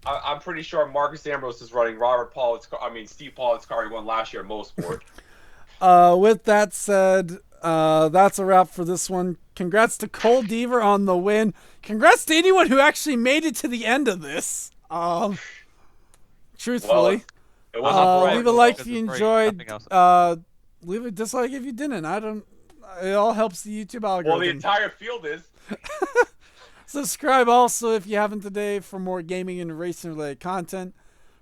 S2: I'm pretty sure Marcus Ambrose is running Robert Pollitt's car. I mean, Steve Pollitt's car he won last year at Most Sport.
S1: With that said, that's a wrap for this one. Congrats to Cole Deaver on the win. Congrats to anyone who actually made it to the end of this. Truthfully,
S2: It wasn't
S1: leave a like if you
S3: This is great.
S1: enjoyed.
S3: Nothing else.
S1: Leave a dislike if you didn't. I don't. It all helps the YouTube algorithm.
S2: Well, the entire field is.
S1: Subscribe also if you haven't today for more gaming and racing related content.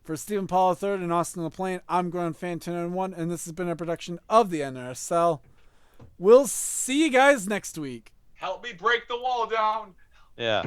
S1: For Stephen Paul III and Austin LaPlane, I'm Gron Fan 291, and this has been a production of the NRSL. We'll see you guys next week.
S2: Help me break the wall down.
S3: Yeah.